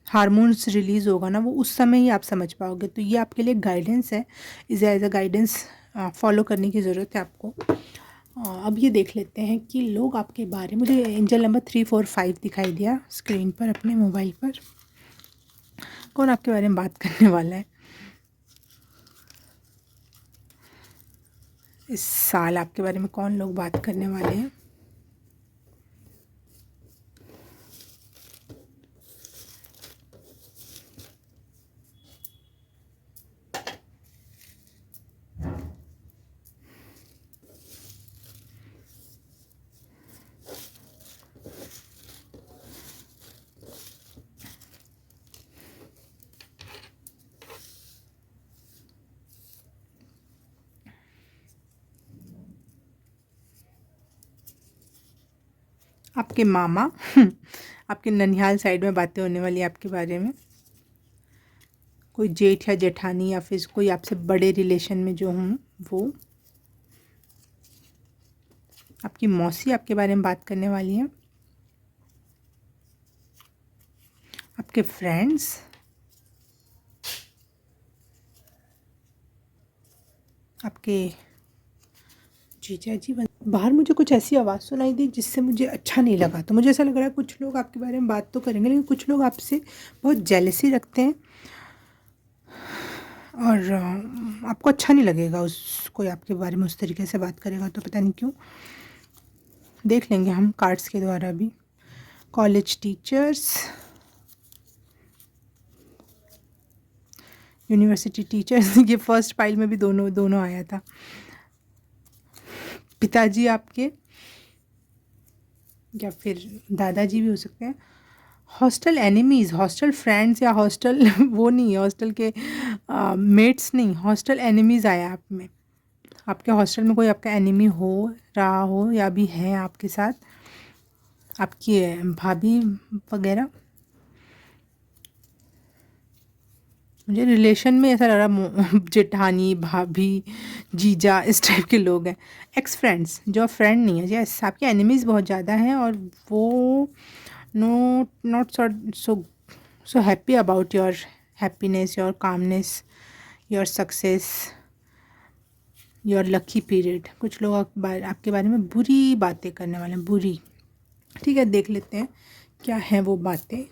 हार्मोन्स रिलीज़ होगा ना, वो उस समय ही आप समझ पाओगे। तो ये आपके लिए गाइडेंस है, is as a guidance follow करने की ज़रूरत है आपको। अब ये देख लेते हैं कि लोग आपके बारे में, मुझे एंजल नंबर 345 दिखाई दिया स्क्रीन पर अपने मोबाइल पर। कौन आपके बारे में बात करने वाला है इस साल? आपके बारे में कौन लोग बात करने वाले हैं? आपके मामा आपके ननिहाल साइड में बातें होने वाली है आपके बारे में। कोई जेठ या जेठानी या फिर कोई आपसे बड़े रिलेशन में जो हूँ वो। आपकी मौसी आपके बारे में बात करने वाली है। आपके फ्रेंड्स, आपके जीजा जी। बाहर मुझे कुछ ऐसी आवाज़ सुनाई दी जिससे मुझे अच्छा नहीं लगा, तो मुझे ऐसा लग रहा है कुछ लोग आपके बारे में बात तो करेंगे लेकिन कुछ लोग आपसे बहुत जेलसी रखते हैं और आपको अच्छा नहीं लगेगा उस कोई आपके बारे में उस तरीके से बात करेगा, तो पता नहीं क्यों। देख लेंगे हम कार्ड्स के द्वारा भी। कॉलेज टीचर्स, यूनिवर्सिटी टीचर्स ये फर्स्ट पाइल में भी दोनों दोनों आया था। पिताजी आपके या फिर दादाजी भी हो सकते हैं। हॉस्टल एनिमीज़, हॉस्टल फ्रेंड्स या हॉस्टल वो नहीं, हॉस्टल के मेट्स नहीं, हॉस्टल एनिमीज़ आया आप में। आपके हॉस्टल में कोई आपका एनिमी हो रहा हो या भी है आपके साथ, आपकी भाभी वगैरह। मुझे रिलेशन में ऐसा लग रहा जेठानी, भाभी, जीजा इस टाइप के लोग हैं। एक्स फ्रेंड्स जो फ्रेंड नहीं है, जैसे आपके एनिमीज़ बहुत ज़्यादा हैं और वो not so happy about your happiness, your calmness, your success, your lucky period. कुछ लोग आपके बारे में बुरी बातें करने वाले हैं, बुरी। ठीक है, देख लेते हैं क्या है वो बातें।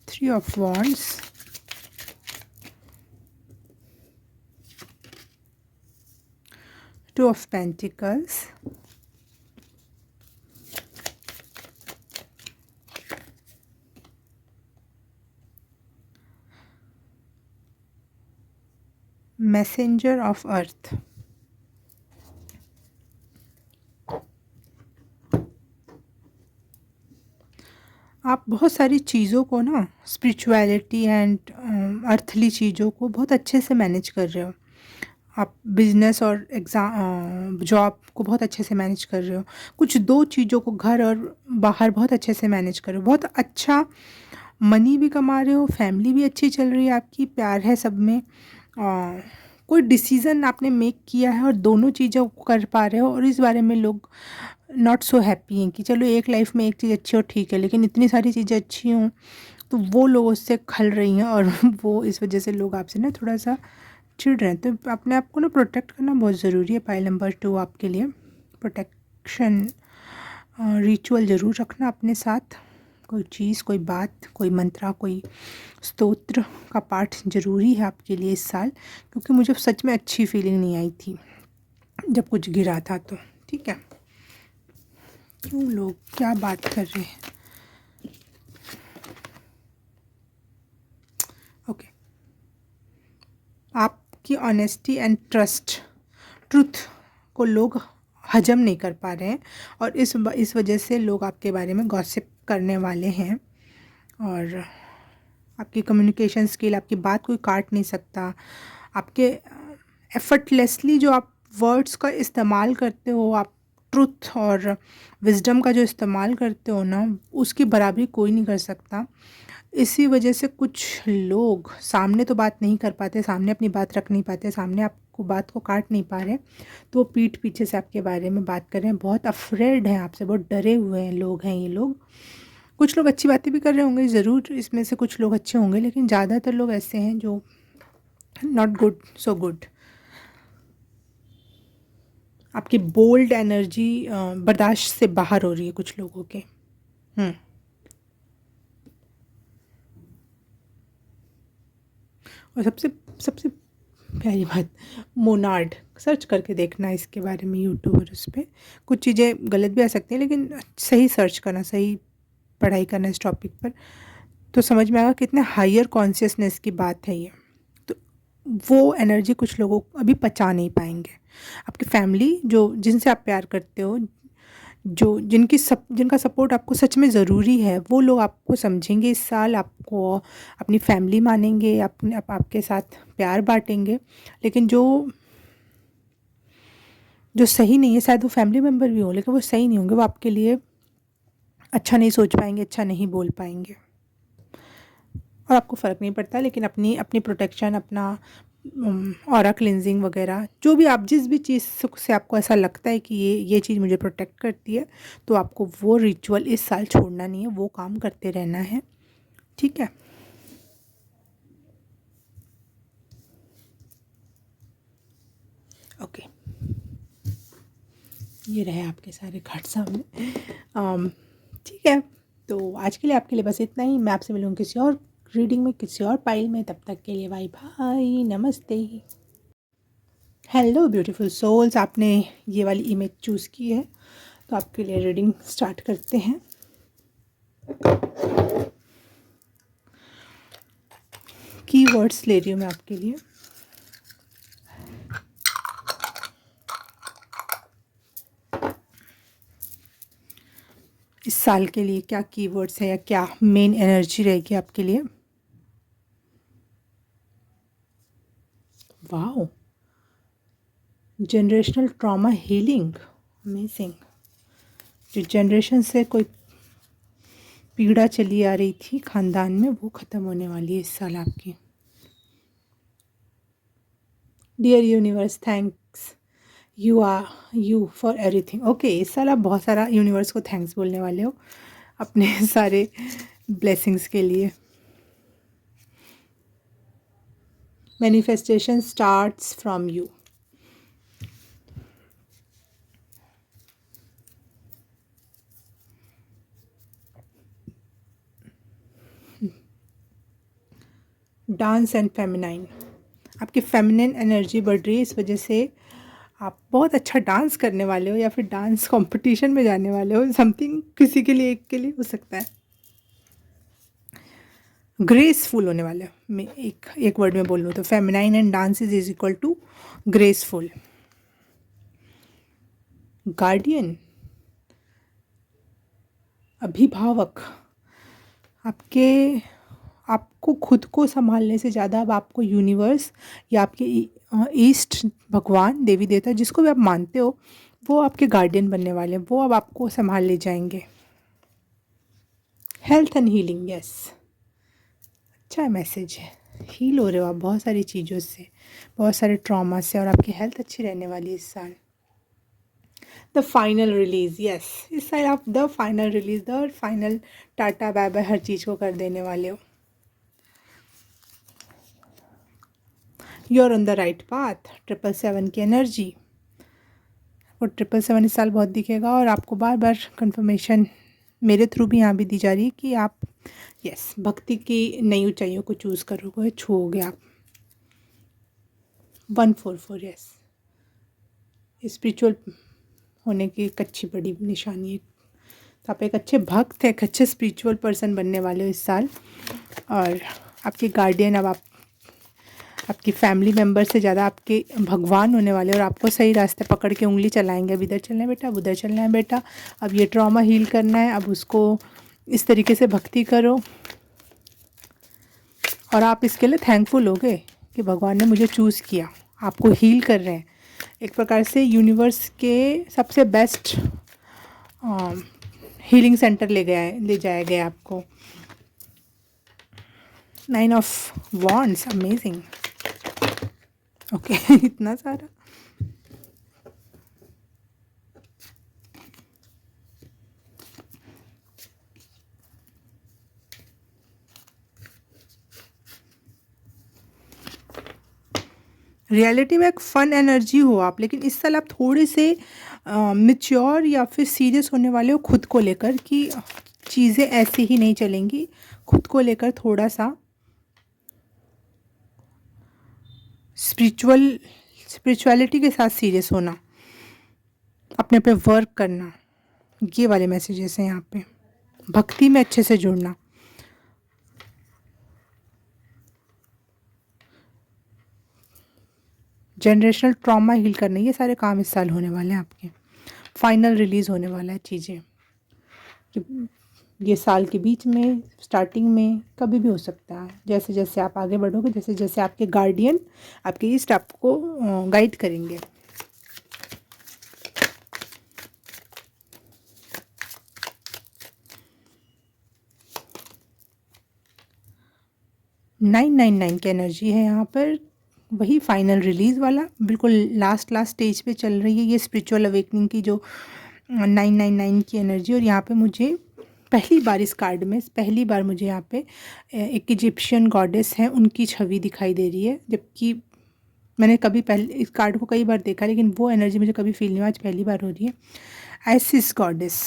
Three of Wands, Two of Pentacles, Messenger of Earth। आप बहुत सारी चीज़ों को ना, स्पिरिचुअलिटी एंड अर्थली चीज़ों को बहुत अच्छे से मैनेज कर रहे हो। आप बिजनेस और जॉब को बहुत अच्छे से मैनेज कर रहे हो। कुछ दो चीज़ों को, घर और बाहर, बहुत अच्छे से मैनेज कर रहे हो। बहुत अच्छा मनी भी कमा रहे हो, फैमिली भी अच्छी चल रही है आपकी, प्यार है सब में। कोई डिसीज़न आपने मेक किया है और दोनों चीज़ों को कर पा रहे हो और इस बारे में लोग नॉट सो हैप्पी हैं कि चलो एक लाइफ में एक चीज़ अच्छी हो ठीक है, लेकिन इतनी सारी चीज़ें अच्छी हों तो वो लोग उससे खल रही हैं और वो इस वजह से लोग आपसे ना थोड़ा सा चिढ़ रहे हैं। तो अपने आप को ना प्रोटेक्ट करना बहुत ज़रूरी है। पाइल नंबर 2 आपके लिए प्रोटेक्शन रिचुअल ज़रूर रखना अपने साथ। कोई चीज़, कोई बात, कोई मंत्रा, कोई स्तोत्र का पाठ ज़रूरी है आपके लिए इस साल, क्योंकि मुझे सच में अच्छी फीलिंग नहीं आई थी जब कुछ गिरा था। तो ठीक है, क्यों लोग क्या बात कर रहे हैं। ओके, आपकी ऑनेस्टी एंड ट्रुथ को लोग हजम नहीं कर पा रहे हैं और इस वजह से लोग आपके बारे में गॉसिप करने वाले हैं। और आपकी कम्युनिकेशन स्किल, आपकी बात कोई काट नहीं सकता। आपके एफर्टलेसली जो आप वर्ड्स का इस्तेमाल करते हो, आप ट्रुथ और विजडम का जो इस्तेमाल करते हो ना, उसकी बराबरी कोई नहीं कर सकता। इसी वजह से कुछ लोग सामने तो बात नहीं कर पाते, सामने अपनी बात रख नहीं पाते, सामने आपको बात को काट नहीं पा रहे, तो वो पीठ पीछे से आपके बारे में बात कर रहे हैं। बहुत अफ्रेड हैं आपसे, बहुत डरे हुए हैं लोग हैं ये लोग। कुछ लोग अच्छी बातें भी कर रहे होंगे ज़रूर, इसमें से कुछ लोग अच्छे होंगे, लेकिन ज़्यादातर लोग ऐसे हैं जो नॉट गुड, सो गुड। आपकी बोल्ड एनर्जी बर्दाश्त से बाहर हो रही है कुछ लोगों के। और सबसे सबसे प्यारी बात, मोनार्ड सर्च करके देखना इसके बारे में यूट्यूब और उस पर। कुछ चीज़ें गलत भी आ सकती हैं लेकिन सही सर्च करना, सही पढ़ाई करना इस टॉपिक पर, तो समझ में आएगा कितने हायर कॉन्शियसनेस की बात है ये। तो वो एनर्जी कुछ लोगों अभी पचा नहीं पाएंगे। आपकी फैमिली जो जिनसे आप प्यार करते हो, जिनका सपोर्ट आपको सच में ज़रूरी है, वो लोग आपको समझेंगे इस साल, आपको अपनी फैमिली मानेंगे, आपके साथ प्यार बाँटेंगे। लेकिन जो सही नहीं है, शायद वो फैमिली मेम्बर भी हों, लेकिन वो सही नहीं होंगे, वो आपके लिए अच्छा नहीं सोच पाएँगे, अच्छा नहीं बोल पाएँगे और आपको फ़र्क नहीं पड़ता। लेकिन अपनी अपनी प्रोटेक्शन, अपना ऑरा क्लिनजिंग वगैरह, जो भी आप जिस भी चीज़ से आपको ऐसा लगता है कि ये चीज़ मुझे प्रोटेक्ट करती है, तो आपको वो रिचुअल इस साल छोड़ना नहीं है, वो काम करते रहना है, ठीक है? ओके, ये रहे आपके सारे कार्ड सामने। ठीक है, तो आज के लिए आपके लिए बस इतना ही। मैं आपसे मिलूँगी किसी और रीडिंग में, किसी और पाइल में। तब तक के लिए बाय बाय, नमस्ते। हेलो ब्यूटीफुल सोल्स, आपने ये वाली इमेज चूज़ की है, तो आपके लिए रीडिंग स्टार्ट करते हैं। कीवर्ड्स ले रही हूँ मैं आपके लिए। इस साल के लिए क्या कीवर्ड्स है या क्या मेन एनर्जी रहेगी आपके लिए? Wow, generational trauma healing, amazing. जो जनरेशन से कोई पीड़ा चली आ रही थी खानदान में, वो ख़त्म होने वाली है इस साल आपकी। Dear universe, thanks you for everything. Okay, इस साल आप बहुत सारा यूनिवर्स को थैंक्स बोलने वाले हो अपने सारे ब्लेसिंग्स के लिए। Manifestation starts from you. Dance and feminine, आपकी फेमिनिन एनर्जी बढ़ रही है, इस वजह से आप बहुत अच्छा डांस करने वाले हो या फिर डांस कंपटीशन में जाने वाले हो। समथिंग किसी के लिए, एक के लिए हो सकता है। ग्रेसफुल होने वाले हो। मैं एक वर्ड में बोल लूँ तो feminine and dance is equal to graceful. Guardian, अभिभावक, आपको खुद को संभालने से ज़्यादा अब आपको यूनिवर्स या आपके ईस्ट भगवान, देवी देवता, जिसको भी आप मानते हो, वो आपके गार्डियन बनने वाले हैं। वो अब आपको संभाल ले जाएंगे। हेल्थ एंड हीलिंग, यस, अच्छा मैसेज है। हील हो रहे हो आप बहुत सारी चीज़ों से, बहुत सारे ट्रॉमा से, और आपकी हेल्थ अच्छी रहने वाली है इस साल। द फाइनल रिलीज, यस, इस साल आप the final release, the final tata bye bye हर चीज़ को कर देने वाले हो। You are on the right path. 777 की एनर्जी, और 777 इस साल बहुत दिखेगा, और आपको बार बार कंफर्मेशन मेरे थ्रू भी यहाँ भी दी जा रही है कि आप यस भक्ति की नई ऊंचाइयों को चूज़ करोगे, छूओगे आप। 144, यस, स्पिरिचुअल होने की एक अच्छी बड़ी निशानी है। तो आप एक अच्छे भक्त हैं, एक अच्छे स्पिरिचुअल पर्सन बनने वाले हो इस साल, और आपके गार्डियन अब आपकी फैमिली मेम्बर से ज़्यादा आपके भगवान होने वाले, और आपको सही रास्ते पकड़ के उंगली चलाएंगे। अब इधर चलना है बेटा, अब उधर चलना है बेटा, अब ये ट्रॉमा हील करना है, अब उसको इस तरीके से भक्ति करो, और आप इसके लिए थैंकफुल होगे कि भगवान ने मुझे चूज़ किया, आपको हील कर रहे हैं। एक प्रकार से यूनिवर्स के सबसे बेस्ट हीलिंग सेंटर ले जाया गया आपको। 9 ऑफ वॉन्ड्स, अमेजिंग। ओके इतना सारा। रियलिटी में एक फ़न एनर्जी हो आप, लेकिन इस साल आप थोड़े से मैच्योर या फिर सीरियस होने वाले हो खुद को लेकर, कि चीज़ें ऐसे ही नहीं चलेंगी। खुद को लेकर थोड़ा सा स्पिरिचुअलिटी के साथ सीरियस होना, अपने पे वर्क करना, ये वाले मैसेजेस हैं यहाँ पे। भक्ति में अच्छे से जुड़ना, जनरेशनल ट्रॉमा हील करना, ये सारे काम इस साल होने वाले हैं आपके। फाइनल रिलीज़ होने वाला है चीज़ें। ये साल के बीच में, स्टार्टिंग में, कभी भी हो सकता है। जैसे जैसे आप आगे बढ़ोगे, जैसे जैसे आपके गार्डियन, आपके ईस्ट आपको गाइड करेंगे। नाइन नाइन नाइन की एनर्जी है यहाँ पर, वही फाइनल रिलीज़ वाला, बिल्कुल लास्ट लास्ट स्टेज पे चल रही है ये स्पिरिचुअल अवेकनिंग की जो 999 की एनर्जी। और यहाँ पे मुझे पहली बार इस कार्ड में, पहली बार मुझे यहाँ पे एक इजिप्शियन गॉडेस है, उनकी छवि दिखाई दे रही है। जबकि मैंने कभी पहले इस कार्ड को कई बार देखा, लेकिन वो एनर्जी मुझे कभी फील नहीं हुआ, आज पहली बार हो रही है। आइसिस गॉडेस,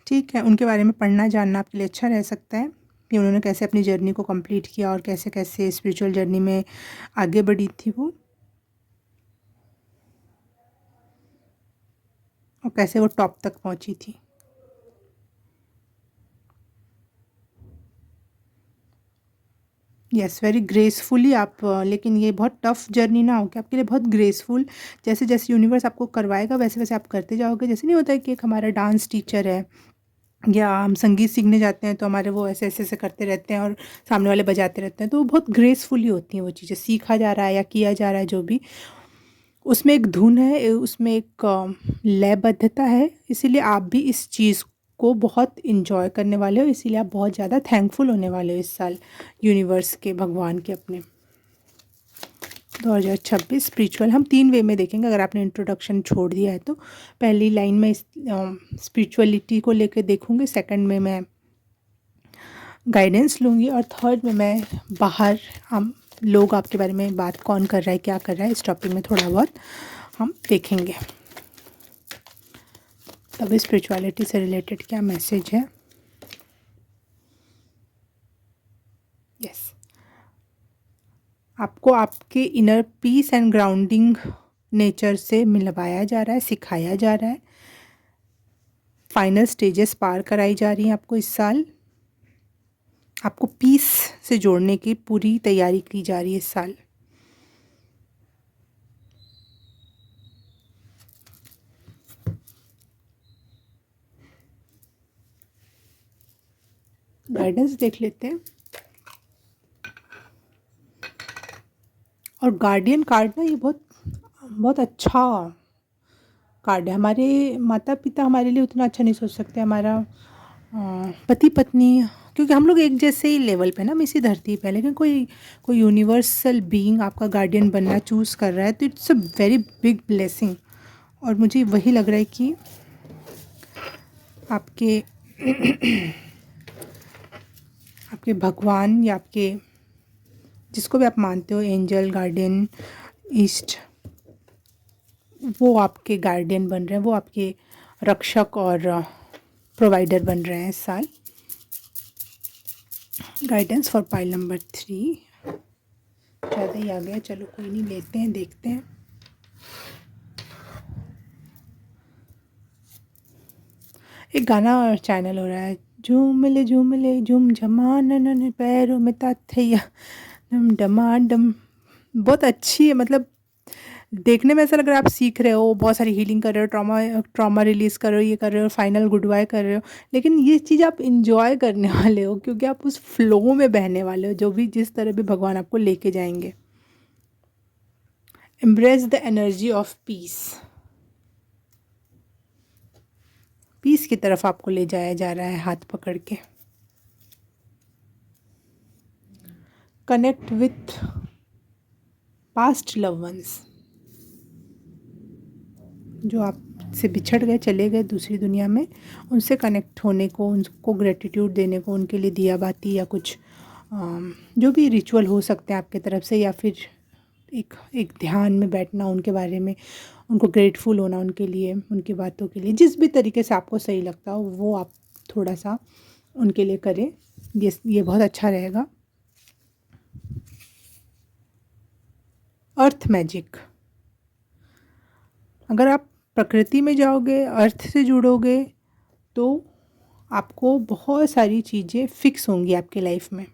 ठीक है, उनके बारे में पढ़ना जानना आपके लिए अच्छा रह सकता है कि उन्होंने कैसे अपनी जर्नी को कंप्लीट किया और कैसे कैसे स्पिरिचुअल जर्नी में आगे बढ़ी थी वो, और कैसे वो टॉप तक पहुंची थी। यस, वेरी ग्रेसफुली आप लेकिन ये बहुत टफ जर्नी ना हो कि आपके लिए बहुत ग्रेसफुल, जैसे जैसे यूनिवर्स आपको करवाएगा वैसे वैसे आप करते जाओगे। जैसे नहीं होता है कि एक हमारा डांस टीचर है या हम संगीत सीखने जाते हैं तो हमारे वो ऐसे ऐसे ऐसे करते रहते हैं और सामने वाले बजाते रहते हैं, तो वो बहुत ग्रेसफुली होती हैं वो चीज़ें, सीखा जा रहा है या किया जा रहा है जो भी, उसमें एक धुन है, उसमें एक लयबद्धता है। इसीलिए आप भी इस चीज़ को बहुत इंजॉय करने वाले हो, इसीलिए आप बहुत ज़्यादा थैंकफुल होने वाले हो इस साल यूनिवर्स के, भगवान के अपने। 2026 स्पिरिचुअल हम 3 वे में देखेंगे, अगर आपने इंट्रोडक्शन छोड़ दिया है तो। पहली लाइन में स्पिरिचुअलिटी को लेकर देखूंगी, सेकंड में मैं गाइडेंस लूँगी, और थर्ड में मैं बाहर हम लोग आपके बारे में बात कौन कर रहा है, क्या कर रहा है, इस टॉपिक में थोड़ा बहुत हम देखेंगे। तब स्पिरिचुअलिटी से रिलेटेड क्या मैसेज है। यस, आपको आपके inner peace and grounding nature से मिलवाया जा रहा है, सिखाया जा रहा है। फाइनल स्टेजेस पार कराई जा रही हैं आपको इस साल, आपको पीस से जोड़ने की पूरी तैयारी की जा रही है इस साल। गाइडेंस देख लेते हैं। और गार्डियन कार्ड ना, ये बहुत बहुत अच्छा कार्ड है। हमारे माता पिता हमारे लिए उतना अच्छा नहीं सोच सकते, हमारा पति पत्नी, क्योंकि हम लोग एक जैसे ही लेवल पे ना, हम इसी धरती पे, लेकिन कोई कोई यूनिवर्सल बीइंग आपका गार्डियन बनना चूज़ कर रहा है, तो it's a very big blessing. और मुझे वही लग रहा है कि आपके आपके भगवान या आपके जिसको भी आप मानते हो, एंजल, गार्डियन, ईस्ट, वो आपके गार्डियन बन रहे हैं, वो आपके रक्षक और प्रोवाइडर बन रहे हैं इस साल। गाइडेंस फॉर पाइल नंबर 3, ज़्यादा ही आ गया, चलो कोई नहीं, लेते हैं, देखते हैं। एक गाना चैनल हो रहा है, झूम ले झूम झमा नन पैरों में ताथैया डम डमा डम, बहुत अच्छी है। मतलब देखने में ऐसा लग रहा है आप सीख रहे हो, बहुत सारी हीलिंग कर रहे हो, ट्रॉमा ट्रॉमा रिलीज़ कर रहे हो, ये कर रहे हो, फाइनल गुड बाय कर रहे हो, लेकिन ये चीज़ आप इंजॉय करने वाले हो क्योंकि आप उस फ्लो में बहने वाले हो, जो भी जिस तरह भी भगवान आपको लेके जाएंगे। Embrace the energy of peace, peace की तरफ आपको ले जाया जा रहा है हाथ पकड़ के। Connect with past love ones, जो आपसे बिछड़ गए, चले गए दूसरी दुनिया में, उनसे कनेक्ट होने को, उनको ग्रेटिट्यूड देने को, उनके लिए दिया बाती या कुछ जो भी रिचुअल हो सकते हैं आपके तरफ से, या फिर एक एक ध्यान में बैठना उनके बारे में, उनको ग्रेटफुल होना उनके लिए, उनकी बातों के लिए, जिस भी तरीके से आपको सही लगता हो वो आप थोड़ा सा उनके लिए करें। ये बहुत अच्छा रहेगा। अर्थ मैजिक, अगर आप प्रकृति में जाओगे, अर्थ से जुड़ोगे, तो आपको बहुत सारी चीज़ें फिक्स होंगी आपकी लाइफ में।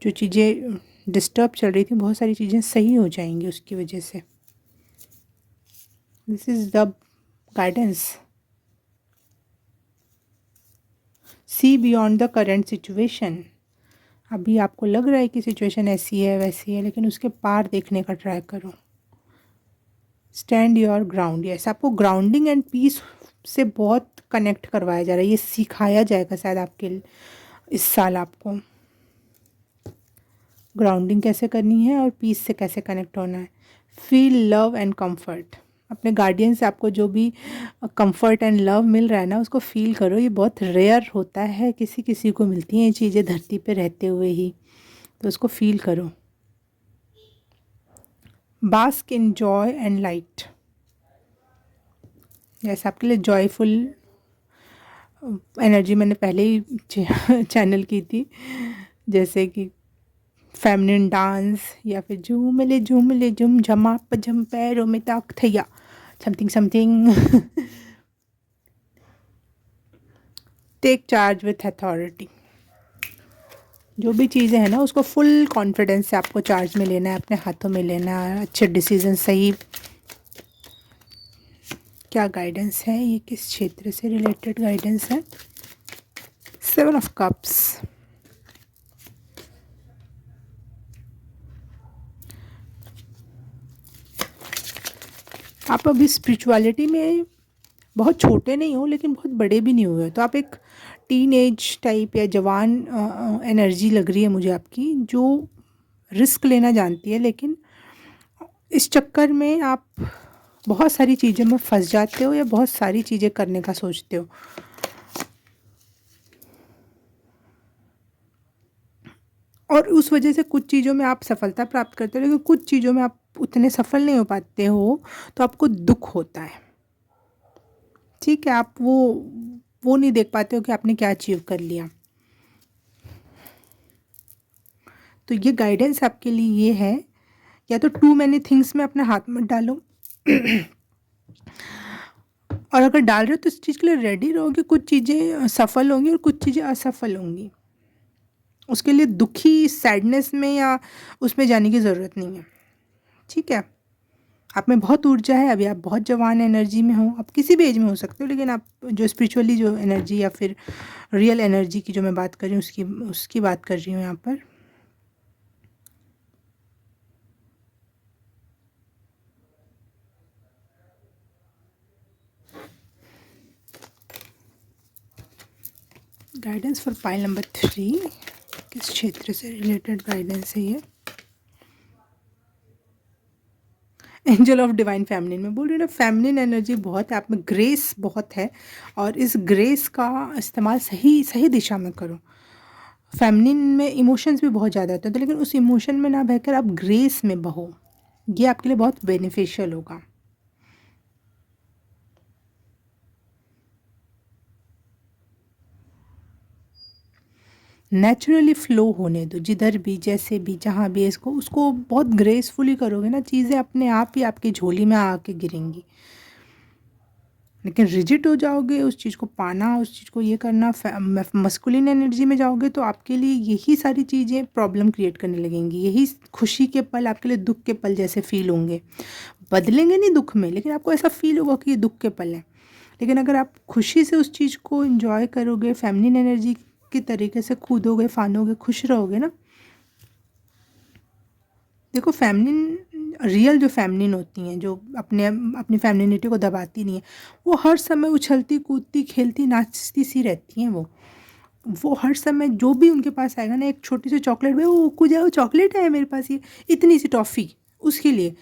जो चीज़ें डिस्टर्ब चल रही थी, बहुत सारी चीज़ें सही हो जाएंगी उसकी वजह से। This is the guidance. See beyond the current situation. अभी आपको लग रहा है कि सिचुएशन ऐसी है वैसी है, लेकिन उसके पार देखने का ट्राई करो। Stand your ground. यस, आपको ग्राउंडिंग एंड पीस से बहुत कनेक्ट करवाया जा रहा है, ये सिखाया जाएगा शायद आपके इस साल आपको ग्राउंडिंग कैसे करनी है और पीस से कैसे कनेक्ट होना है। Feel love and comfort. अपने गार्डियन से आपको जो भी कंफर्ट एंड लव मिल रहा है ना, उसको फील करो। ये बहुत रेयर होता है, किसी किसी को मिलती हैं ये चीज़ें धरती पे रहते हुए ही, तो उसको फील करो। Bask in joy and light. जैसे आपके लिए जॉयफुल एनर्जी मैंने पहले ही चैनल की थी, जैसे कि फेमिनिन डांस या फिर झूम ले झुम झमा पजम पैरों में ताक थैया something something. Take charge with authority. जो भी चीज़ें हैं ना, उसको फुल कॉन्फिडेंस से आपको चार्ज में लेना है, अपने हाथों में लेना है, अच्छे डिसीजन सही। क्या गाइडेंस है ये, किस क्षेत्र से रिलेटेड गाइडेंस है? 7 ऑफ कप्स। आप अभी स्पिरिचुअलिटी में बहुत छोटे नहीं हो, लेकिन बहुत बड़े भी नहीं हुए, तो आप एक टीन एज टाइप या जवान एनर्जी लग रही है मुझे आपकी, जो रिस्क लेना जानती है, लेकिन इस चक्कर में आप बहुत सारी चीज़ों में फंस जाते हो या बहुत सारी चीज़ें करने का सोचते हो। और उस वजह से कुछ चीज़ों में आप सफलता प्राप्त करते हो, लेकिन कुछ चीज़ों में आप उतने सफल नहीं हो पाते हो, तो आपको दुख होता है। ठीक है, आप वो नहीं देख पाते हो कि आपने क्या अचीव कर लिया। तो ये गाइडेंस आपके लिए ये है, या तो टू मैनी थिंग्स में अपना हाथ मत डालो और अगर डाल रहे हो तो इस चीज़ के लिए रेडी रहो कि कुछ चीज़ें सफल होंगी और कुछ चीज़ें असफल होंगी। उसके लिए दुखी सैडनेस में या उसमें जाने की ज़रूरत नहीं है। ठीक है, आप में बहुत ऊर्जा है, अभी आप बहुत जवान एनर्जी में हो, आप किसी भी एज में हो सकते हो, लेकिन आप जो स्पिरिचुअली जो एनर्जी या फिर रियल एनर्जी की जो मैं बात कर रही हूँ, उसकी बात कर रही हूँ यहाँ पर। गाइडेंस फॉर पाइल नंबर 3, किस क्षेत्र से रिलेटेड गाइडेंस है ये? एंजल ऑफ डिवाइन फेमिनिन में बोल रही हूँ ना, फेमिनिन एनर्जी बहुत है आप में, ग्रेस बहुत है, और इस ग्रेस का इस्तेमाल सही सही दिशा में करो। फेमिनिन में इमोशंस भी बहुत ज़्यादा होते हैं, तो लेकिन उस इमोशन में ना बहकर आप ग्रेस में बहो, ये आपके लिए बहुत बेनिफिशियल होगा। नेचुरली फ़्लो होने दो, जिधर भी जैसे भी जहाँ भी, इसको उसको बहुत ग्रेसफुली करोगे ना, चीज़ें अपने आप ही आपकी झोली में आके गिरेंगी। लेकिन रिजिड हो जाओगे, उस चीज़ को पाना, उस चीज़ को ये करना, मस्कुलिन एनर्जी में जाओगे, तो आपके लिए यही सारी चीज़ें प्रॉब्लम क्रिएट करने लगेंगी। यही खुशी के पल आपके लिए दुख के पल जैसे फील होंगे। बदलेंगे नहीं दुख में, लेकिन आपको ऐसा फील होगा कि ये दुख के पल हैं। लेकिन अगर आप खुशी से उस चीज़ को एंजॉय करोगे, फेमिनिन एनर्जी के तरीके से कूदोगे, फानोगे, खुश रहोगे ना। देखो, फेमिनिन रियल जो फेमिनिन होती हैं, जो अपनी फेमिनिनिटी को दबाती नहीं है, वो हर समय उछलती कूदती खेलती नाचती सी रहती हैं। वो हर समय जो भी उनके पास आएगा ना, एक छोटी सी चॉकलेट, भाई वो कुछ चॉकलेट है मेरे पास, ये इतनी सी टॉफ़ी उसके लिए,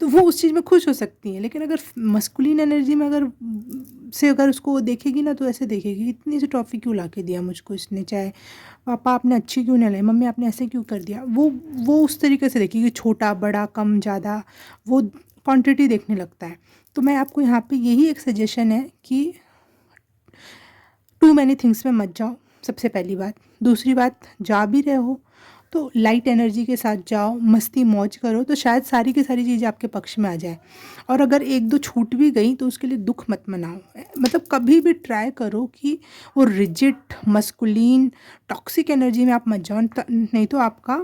तो वो उस चीज़ में खुश हो सकती हैं। लेकिन अगर मस्कुलिन एनर्जी में अगर उसको देखेगी ना, तो ऐसे देखेगी, इतनी सी टॉफ़ी क्यों ला के दिया मुझको इसने, चाहे पापा आपने अच्छी क्यों नहीं लाई, मम्मी आपने ऐसे क्यों कर दिया। वो उस तरीके से देखेगी, छोटा बड़ा कम ज़्यादा, वो क्वांटिटी देखने लगता है। तो मैं आपको यहाँ पे यही एक सजेशन है कि टू मैनी थिंग्स में मत जाओ, सबसे पहली बात। दूसरी बात, जा भी रहे हो तो लाइट एनर्जी के साथ जाओ, मस्ती मौज करो, तो शायद सारी की सारी चीज़ें आपके पक्ष में आ जाए। और अगर एक दो छूट भी गई तो उसके लिए दुख मत मनाओ। मतलब कभी भी ट्राई करो कि वो रिजिड मस्कुलिन टॉक्सिक एनर्जी में आप मत जाओ, नहीं तो आपका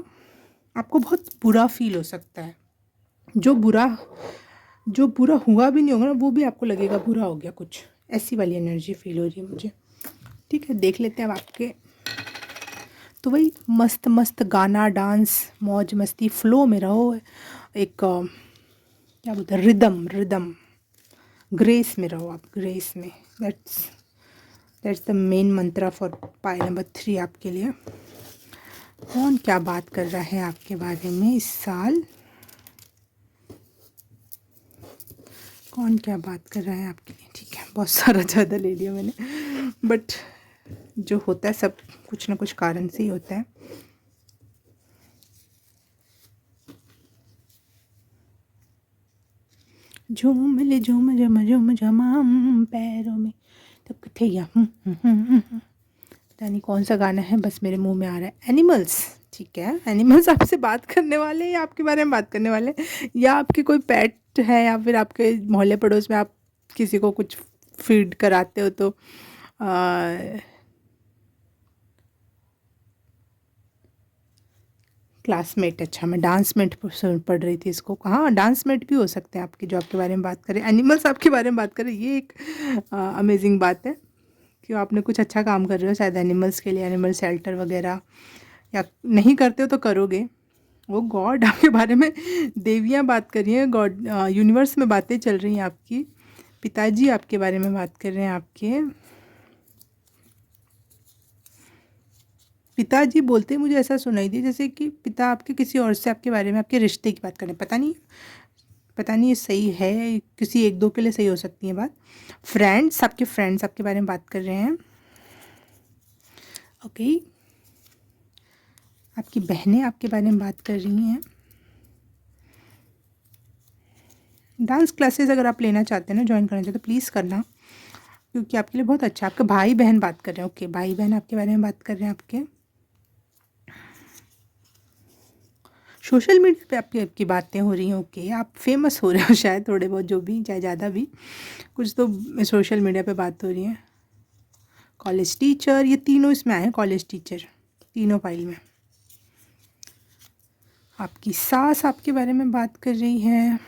आपको बहुत बुरा फील हो सकता है। जो बुरा जो बुरा हुआ भी नहीं होगा ना, वो भी आपको लगेगा बुरा हो गया कुछ, ऐसी वाली एनर्जी फील हो रही है मुझे। ठीक है, देख लेते हैं अब आपके। तो वही मस्त मस्त गाना, डांस, मौज मस्ती, फ्लो में रहो। एक क्या बोलते हैं, रिदम रिदम, ग्रेस में रहो आप, ग्रेस में। That's the main Mantra for pi number 3 आपके लिए। कौन क्या बात कर रहा है आपके बारे में इस साल? कौन क्या बात कर रहा है आपके लिए? ठीक है, बहुत सारा ज़्यादा ले लिया मैंने, बट जो होता है सब कुछ ना कुछ कारण से ही होता है। झूम ले झूम झम झूम झमाम पैरों में तो कठैया। पता नहीं कौन सा गाना है, बस मेरे मुंह में आ रहा है। एनिमल्स, ठीक है, एनिमल्स आपसे बात करने वाले हैं या आपके बारे में बात करने वाले हैं, या आपके कोई पेट है, या फिर आपके मोहल्ले पड़ोस में आप किसी को कुछ फीड कराते हो तो क्लासमेट। अच्छा, मैं डांसमेट पढ़ रही थी इसको। हाँ, डांसमेट भी हो सकते हैं आपके, जो आपके बारे में बात करें। एनिमल्स आपके बारे में बात करें, ये एक अमेजिंग बात है कि आपने कुछ अच्छा काम कर रहे हो शायद एनिमल्स के लिए, एनिमल शेल्टर वगैरह, या नहीं करते हो तो करोगे। वो गॉड आपके बारे में, देवियाँ बात कर रही हैं, गॉड यूनिवर्स में बातें चल रही हैं आपकी। पिताजी आपके बारे में बात कर रहे हैं आपके। पिताजी बोलते मुझे ऐसा सुनाई दिया जैसे कि पिता आपके किसी और से आपके बारे में, आपके रिश्ते की बात करें। पता नहीं ये सही है, किसी एक दो के लिए सही हो सकती है बात। फ्रेंड्स आपके बारे में बात कर रहे हैं। ओके, आपकी बहनें आपके बारे में बात कर रही हैं। डांस क्लासेस अगर आप लेना चाहते हैं ना, ज्वाइन करना चाहते हैं तो प्लीज़ करना, क्योंकि आपके लिए बहुत अच्छा। आपके भाई बहन बात कर रहे हैं। ओके, भाई बहन आपके बारे में बात कर रहे हैं आपके। सोशल मीडिया पे आपकी बातें हो रही हैं। ओके, आप फेमस हो रहे हो शायद, थोड़े बहुत, जो भी, चाहे ज़्यादा भी, कुछ तो सोशल मीडिया पे बात हो रही है। कॉलेज टीचर, ये तीनों इसमें आए हैं, कॉलेज टीचर, तीनों फाइल में। आपकी सास आपके बारे में बात कर रही है।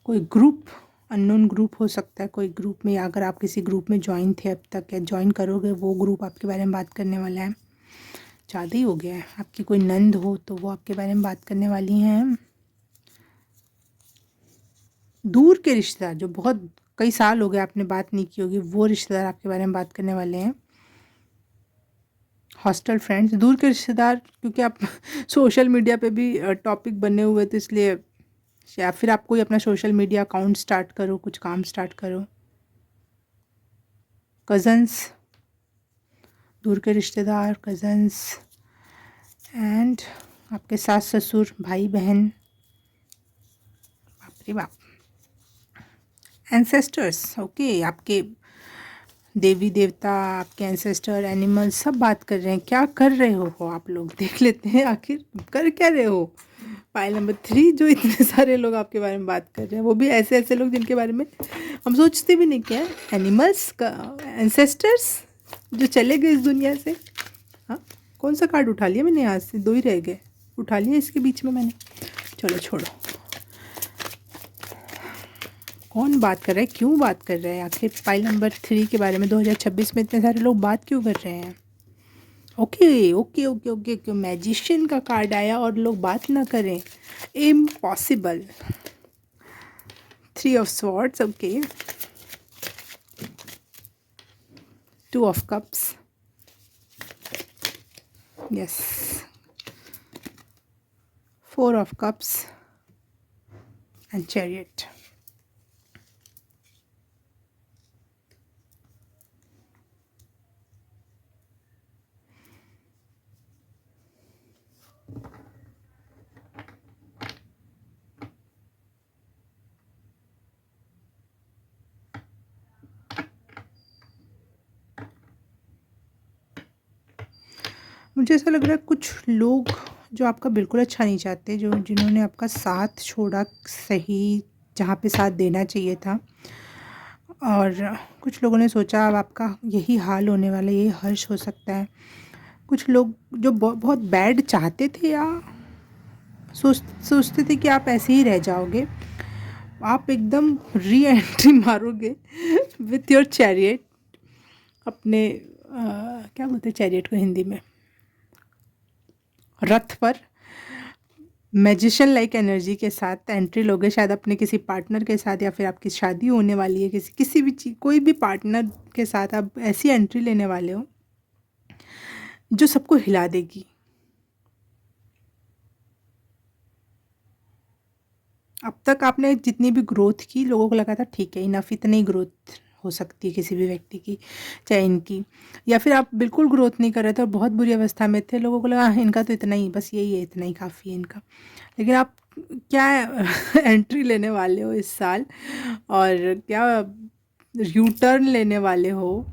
कोई ग्रुप, अननोन ग्रुप हो सकता है, कोई ग्रुप में, या अगर आप किसी ग्रुप में ज्वाइन थे अब तक या ज्वाइन करोगे, वो ग्रुप आपके बारे में बात करने वाला है। ज़्यादा ही हो गया है। आपकी कोई नंद हो तो वो आपके बारे में बात करने वाली हैं। दूर के रिश्तेदार, जो बहुत कई साल हो गए आपने बात नहीं की होगी, वो रिश्तेदार आपके बारे में बात करने वाले हैं। हॉस्टल फ्रेंड्स, दूर के रिश्तेदार, क्योंकि आप सोशल मीडिया पे भी टॉपिक बने हुए तो इसलिए, या फिर आप कोई अपना सोशल मीडिया अकाउंट स्टार्ट करो, कुछ काम स्टार्ट करो। कज़न्स, दूर के रिश्तेदार, कज़न्स, एंड आपके सास ससुर, भाई बहन, बाप रे बाप। एंसेस्टर्स, ओके, आपके देवी देवता, आपके एंसेस्टर, एनिमल, सब बात कर रहे हैं। क्या कर रहे हो आप लोग, देख लेते हैं आखिर कर क्या रहे हो। फाइल नंबर 3, जो इतने सारे लोग आपके बारे में बात कर रहे हैं, वो भी ऐसे ऐसे लोग जिनके बारे में हम सोचते भी नहीं क्या, एनिमल्स का एंसेस्टर्स जो चले गए इस दुनिया से। हाँ, कौन सा कार्ड उठा लिया मैंने? यहाँ से 2 ही रह गए, उठा लिया इसके बीच में मैंने। चलो छोड़ो, कौन बात कर रहा है, क्यों बात कर रहा है आखिर फाइल नंबर 3 के बारे में? 2026 में इतने सारे लोग बात क्यों कर रहे हैं? Okay okay okay okay okay, magician का कार्ड आया और लोग बात ना करें, impossible. 3 of swords, okay, 2 of cups, yes, 4 of cups and chariot. मुझे ऐसा लग रहा है कुछ लोग जो आपका बिल्कुल अच्छा नहीं चाहते, जो जिन्होंने आपका साथ छोड़ा, सही जहाँ पे साथ देना चाहिए था, और कुछ लोगों ने सोचा अब आपका यही हाल होने वाला है, यही हर्ष हो सकता है। कुछ लोग जो बहुत बैड चाहते थे या सोचते थे कि आप ऐसे ही रह जाओगे, आप एकदम री एंट्री मारोगे विथ योर चैरियट। अपने क्या बोलते हैं चैरियट को हिंदी में, रथ पर मैजिशियन लाइक एनर्जी के साथ एंट्री लोगे, शायद अपने किसी पार्टनर के साथ, या फिर आपकी शादी होने वाली है किसी भी चीज़, कोई भी पार्टनर के साथ आप ऐसी एंट्री लेने वाले हो जो सबको हिला देगी। अब तक आपने जितनी भी ग्रोथ की, लोगों को लगा था ठीक है इनफ, इतनी ग्रोथ हो सकती है किसी भी व्यक्ति की, चाहे इनकी, या फिर आप बिल्कुल ग्रोथ नहीं कर रहे थे और बहुत बुरी अवस्था में थे, लोगों को लगा इनका तो इतना ही, बस यही है, इतना ही काफ़ी है इनका। लेकिन आप क्या एंट्री लेने वाले हो इस साल, और क्या यू टर्न लेने वाले हो,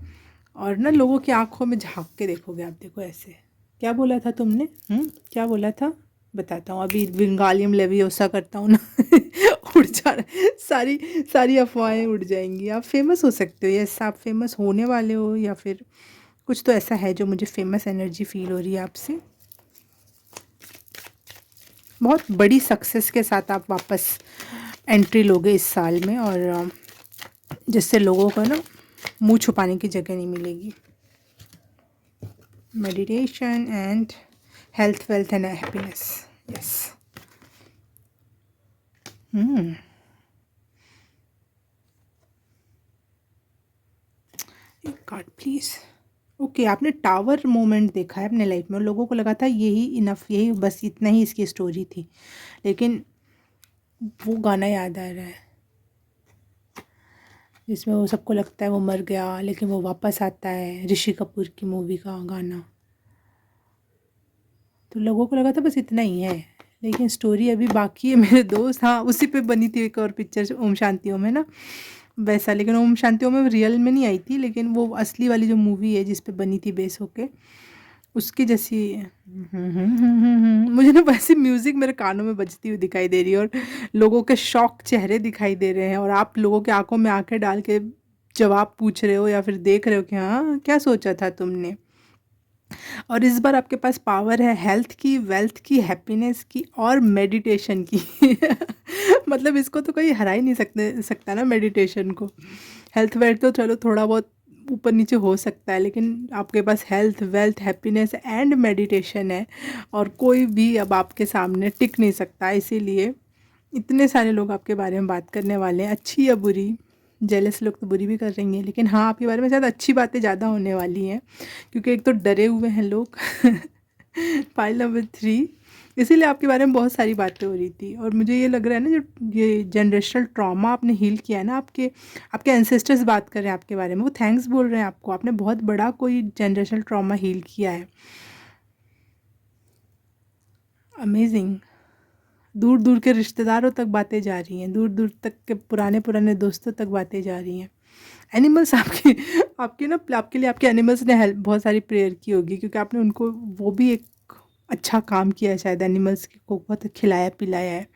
और ना लोगों की आंखों में झांक के देखोगे आप। देखो ऐसे, क्या बोला था तुमने, क्या बोला था, बताता हूँ अभी, विंगालियम लेवियोसा करता हूँ ना उड़ जा रहा, सारी सारी अफवाहें उड़ जाएंगी। आप फेमस हो सकते हो, यस आप फेमस होने वाले हो, या फिर कुछ तो ऐसा है जो मुझे फेमस एनर्जी फील हो रही है आपसे। बहुत बड़ी सक्सेस के साथ आप वापस एंट्री लोगे इस साल में, और जिससे लोगों को ना मुंह छुपाने की जगह नहीं मिलेगी। Meditation and health, wealth and happiness, yes. एक कार्ड प्लीज़। ओके, आपने टावर मोमेंट देखा है अपने लाइफ में, और लोगों को लगा था यही इनफ, यही बस इतना ही इसकी स्टोरी थी, लेकिन वो गाना याद आ रहा है जिसमें वो सबको लगता है वो मर गया लेकिन वो वापस आता है, ऋषि कपूर की मूवी का गाना। तो लोगों को लगा था बस इतना ही है, लेकिन स्टोरी अभी बाकी है मेरे दोस्त। हाँ, उसी पे बनी थी एक और पिक्चर, ओम शांति ओम, है ना वैसा, लेकिन ओम शांति ओम में रियल में नहीं आई थी, लेकिन वो असली वाली जो मूवी है जिस पे बनी थी बेस होके, उसकी जैसी। मुझे ना वैसे म्यूज़िक मेरे कानों में बजती हुई दिखाई दे रही है, और लोगों के शॉक चेहरे दिखाई दे रहे हैं, और आप लोगों की आंखों में आंखें डाल के जवाब पूछ रहे हो, या फिर देख रहे हो कि हाँ क्या सोचा था तुमने। और इस बार आपके पास पावर है हेल्थ की, वेल्थ की, हैप्पीनेस की, और मेडिटेशन की मतलब इसको तो कोई हरा ही नहीं सकता ना मेडिटेशन को। हेल्थ वेल्थ तो चलो थोड़ा बहुत ऊपर नीचे हो सकता है, लेकिन आपके पास health, wealth, happiness and meditation है, और कोई भी अब आपके सामने टिक नहीं सकता। इसीलिए इतने सारे लोग आपके बारे में बात करने वाले हैं, अच्छी या बुरी। जेलस लोग तो बुरी भी कर रही हैं, लेकिन हाँ आपके बारे में शायद अच्छी बातें ज़्यादा होने वाली हैं, क्योंकि एक तो डरे हुए हैं लोग फाइल नंबर 3, इसीलिए आपके बारे में बहुत सारी बातें हो रही थी। और मुझे ये लग रहा है ना, जो ये जनरेशनल ट्रॉमा आपने हील किया है ना, आपके आपके एंसेस्टर्स बात कर रहे हैं आपके बारे में, वो थैंक्स बोल रहे हैं आपको, आपने बहुत बड़ा कोई जनरेशनल ट्रॉमा हील किया है। अमेजिंग। दूर दूर के रिश्तेदारों तक बातें जा रही हैं, दूर दूर तक के पुराने पुराने दोस्तों तक बातें जा रही हैं। एनिमल्स आपके आपके ना आपके लिए आपके एनिमल्स ने हेल्प, बहुत सारी प्रेयर की होगी, क्योंकि आपने उनको, वो भी एक अच्छा काम किया है शायद, एनिमल्स को बहुत खिलाया पिलाया है,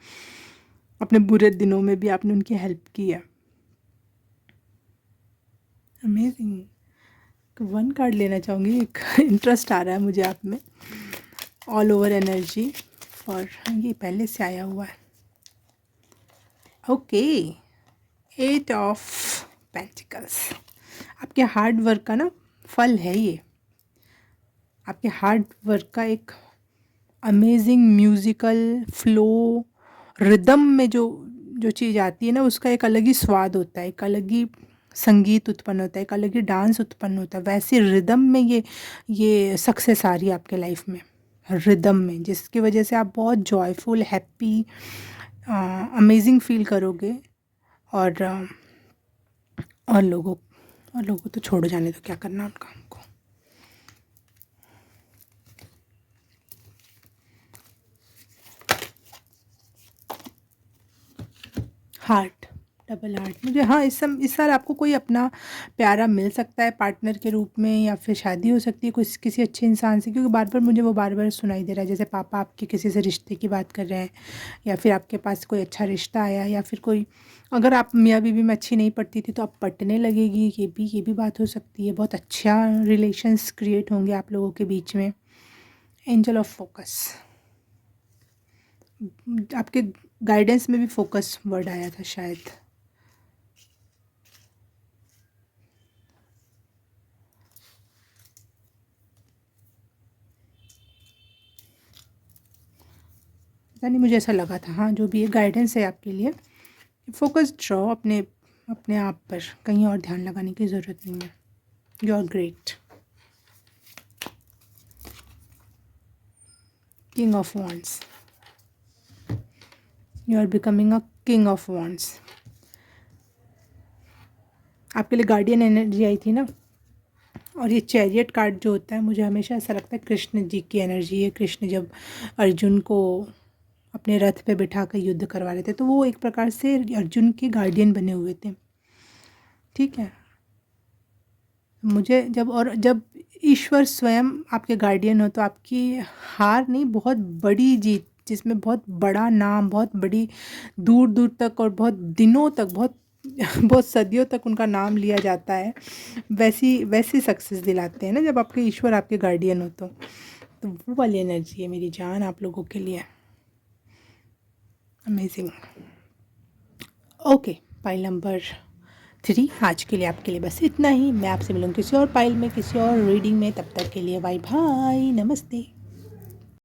अपने बुरे दिनों में भी आपने उनकी हेल्प की है। अमेजिंग। वन कार्ड लेना चाहूँगी, एक इंटरेस्ट आ रहा है मुझे आप में, ऑल ओवर एनर्जी, और ये पहले से आया हुआ है। ओके, 8 ऑफ पेंटिकल्स, आपके हार्ड वर्क का ना फल है ये, आपके हार्ड वर्क का एक अमेजिंग म्यूज़िकल फ्लो, रिदम में जो जो चीज़ आती है ना, उसका एक अलग ही स्वाद होता है, एक अलग ही संगीत उत्पन्न होता है, एक अलग ही डांस उत्पन्न होता है। वैसे रिदम में ये सक्सेस आ रही है आपके लाइफ में, रिदम में, जिसकी वजह से आप बहुत जॉयफुल, हैप्पी, अमेजिंग फील करोगे। और और लोगों को तो छोड़ो, जाने दो, क्या करना उनका हमको। हार्ट, डबल हार्ट मुझे, हाँ, इस साल आपको कोई अपना प्यारा मिल सकता है पार्टनर के रूप में, या फिर शादी हो सकती है कुछ किसी अच्छे इंसान से, क्योंकि बार बार मुझे वो बार बार सुनाई दे रहा है, जैसे पापा आपके किसी से रिश्ते की बात कर रहे हैं, या फिर आपके पास कोई अच्छा रिश्ता आया, या फिर कोई, अगर आप मियाँ बीवी में अच्छी नहीं पड़ती थी तो अब पटने लगेगी, ये भी बात हो सकती है। बहुत अच्छा रिलेशंस क्रिएट होंगे आप लोगों के बीच में। एंजल ऑफ फोकस, आपके गाइडेंस में भी फोकस वर्ड आया था शायद। पता नहीं, मुझे ऐसा लगा था। हाँ, जो भी है गाइडेंस है आपके लिए। फोकस रहो अपने अपने आप पर, कहीं और ध्यान लगाने की ज़रूरत नहीं है। You are great. King of wands, you are becoming a king of wands. आपके लिए गार्डियन एनर्जी आई थी ना, और ये चैरियट कार्ड जो होता है, मुझे हमेशा ऐसा लगता है कृष्ण जी की एनर्जी है। कृष्ण जब अर्जुन को अपने रथ पे बिठा कर युद्ध करवा रहे थे, तो वो एक प्रकार से अर्जुन के गार्डियन बने हुए थे। ठीक है, मुझे जब ईश्वर स्वयं आपके गार्डियन हो, तो आपकी हार नहीं, बहुत बड़ी जीत, जिसमें बहुत बड़ा नाम, बहुत बड़ी दूर दूर तक और बहुत दिनों तक, बहुत बहुत सदियों तक उनका नाम लिया जाता है, वैसी वैसी सक्सेस दिलाते हैं ना जब आपके ईश्वर आपके गार्डियन हो। तो वो वाली एनर्जी है मेरी जान आप लोगों के लिए। अमेजिंग। ओके, पाइल नंबर 3 आज के लिए आपके लिए बस इतना ही। मैं आपसे मिलूँगी किसी और पाइल में, किसी और रीडिंग में। तब तक के लिए बाय बाय, नमस्ते।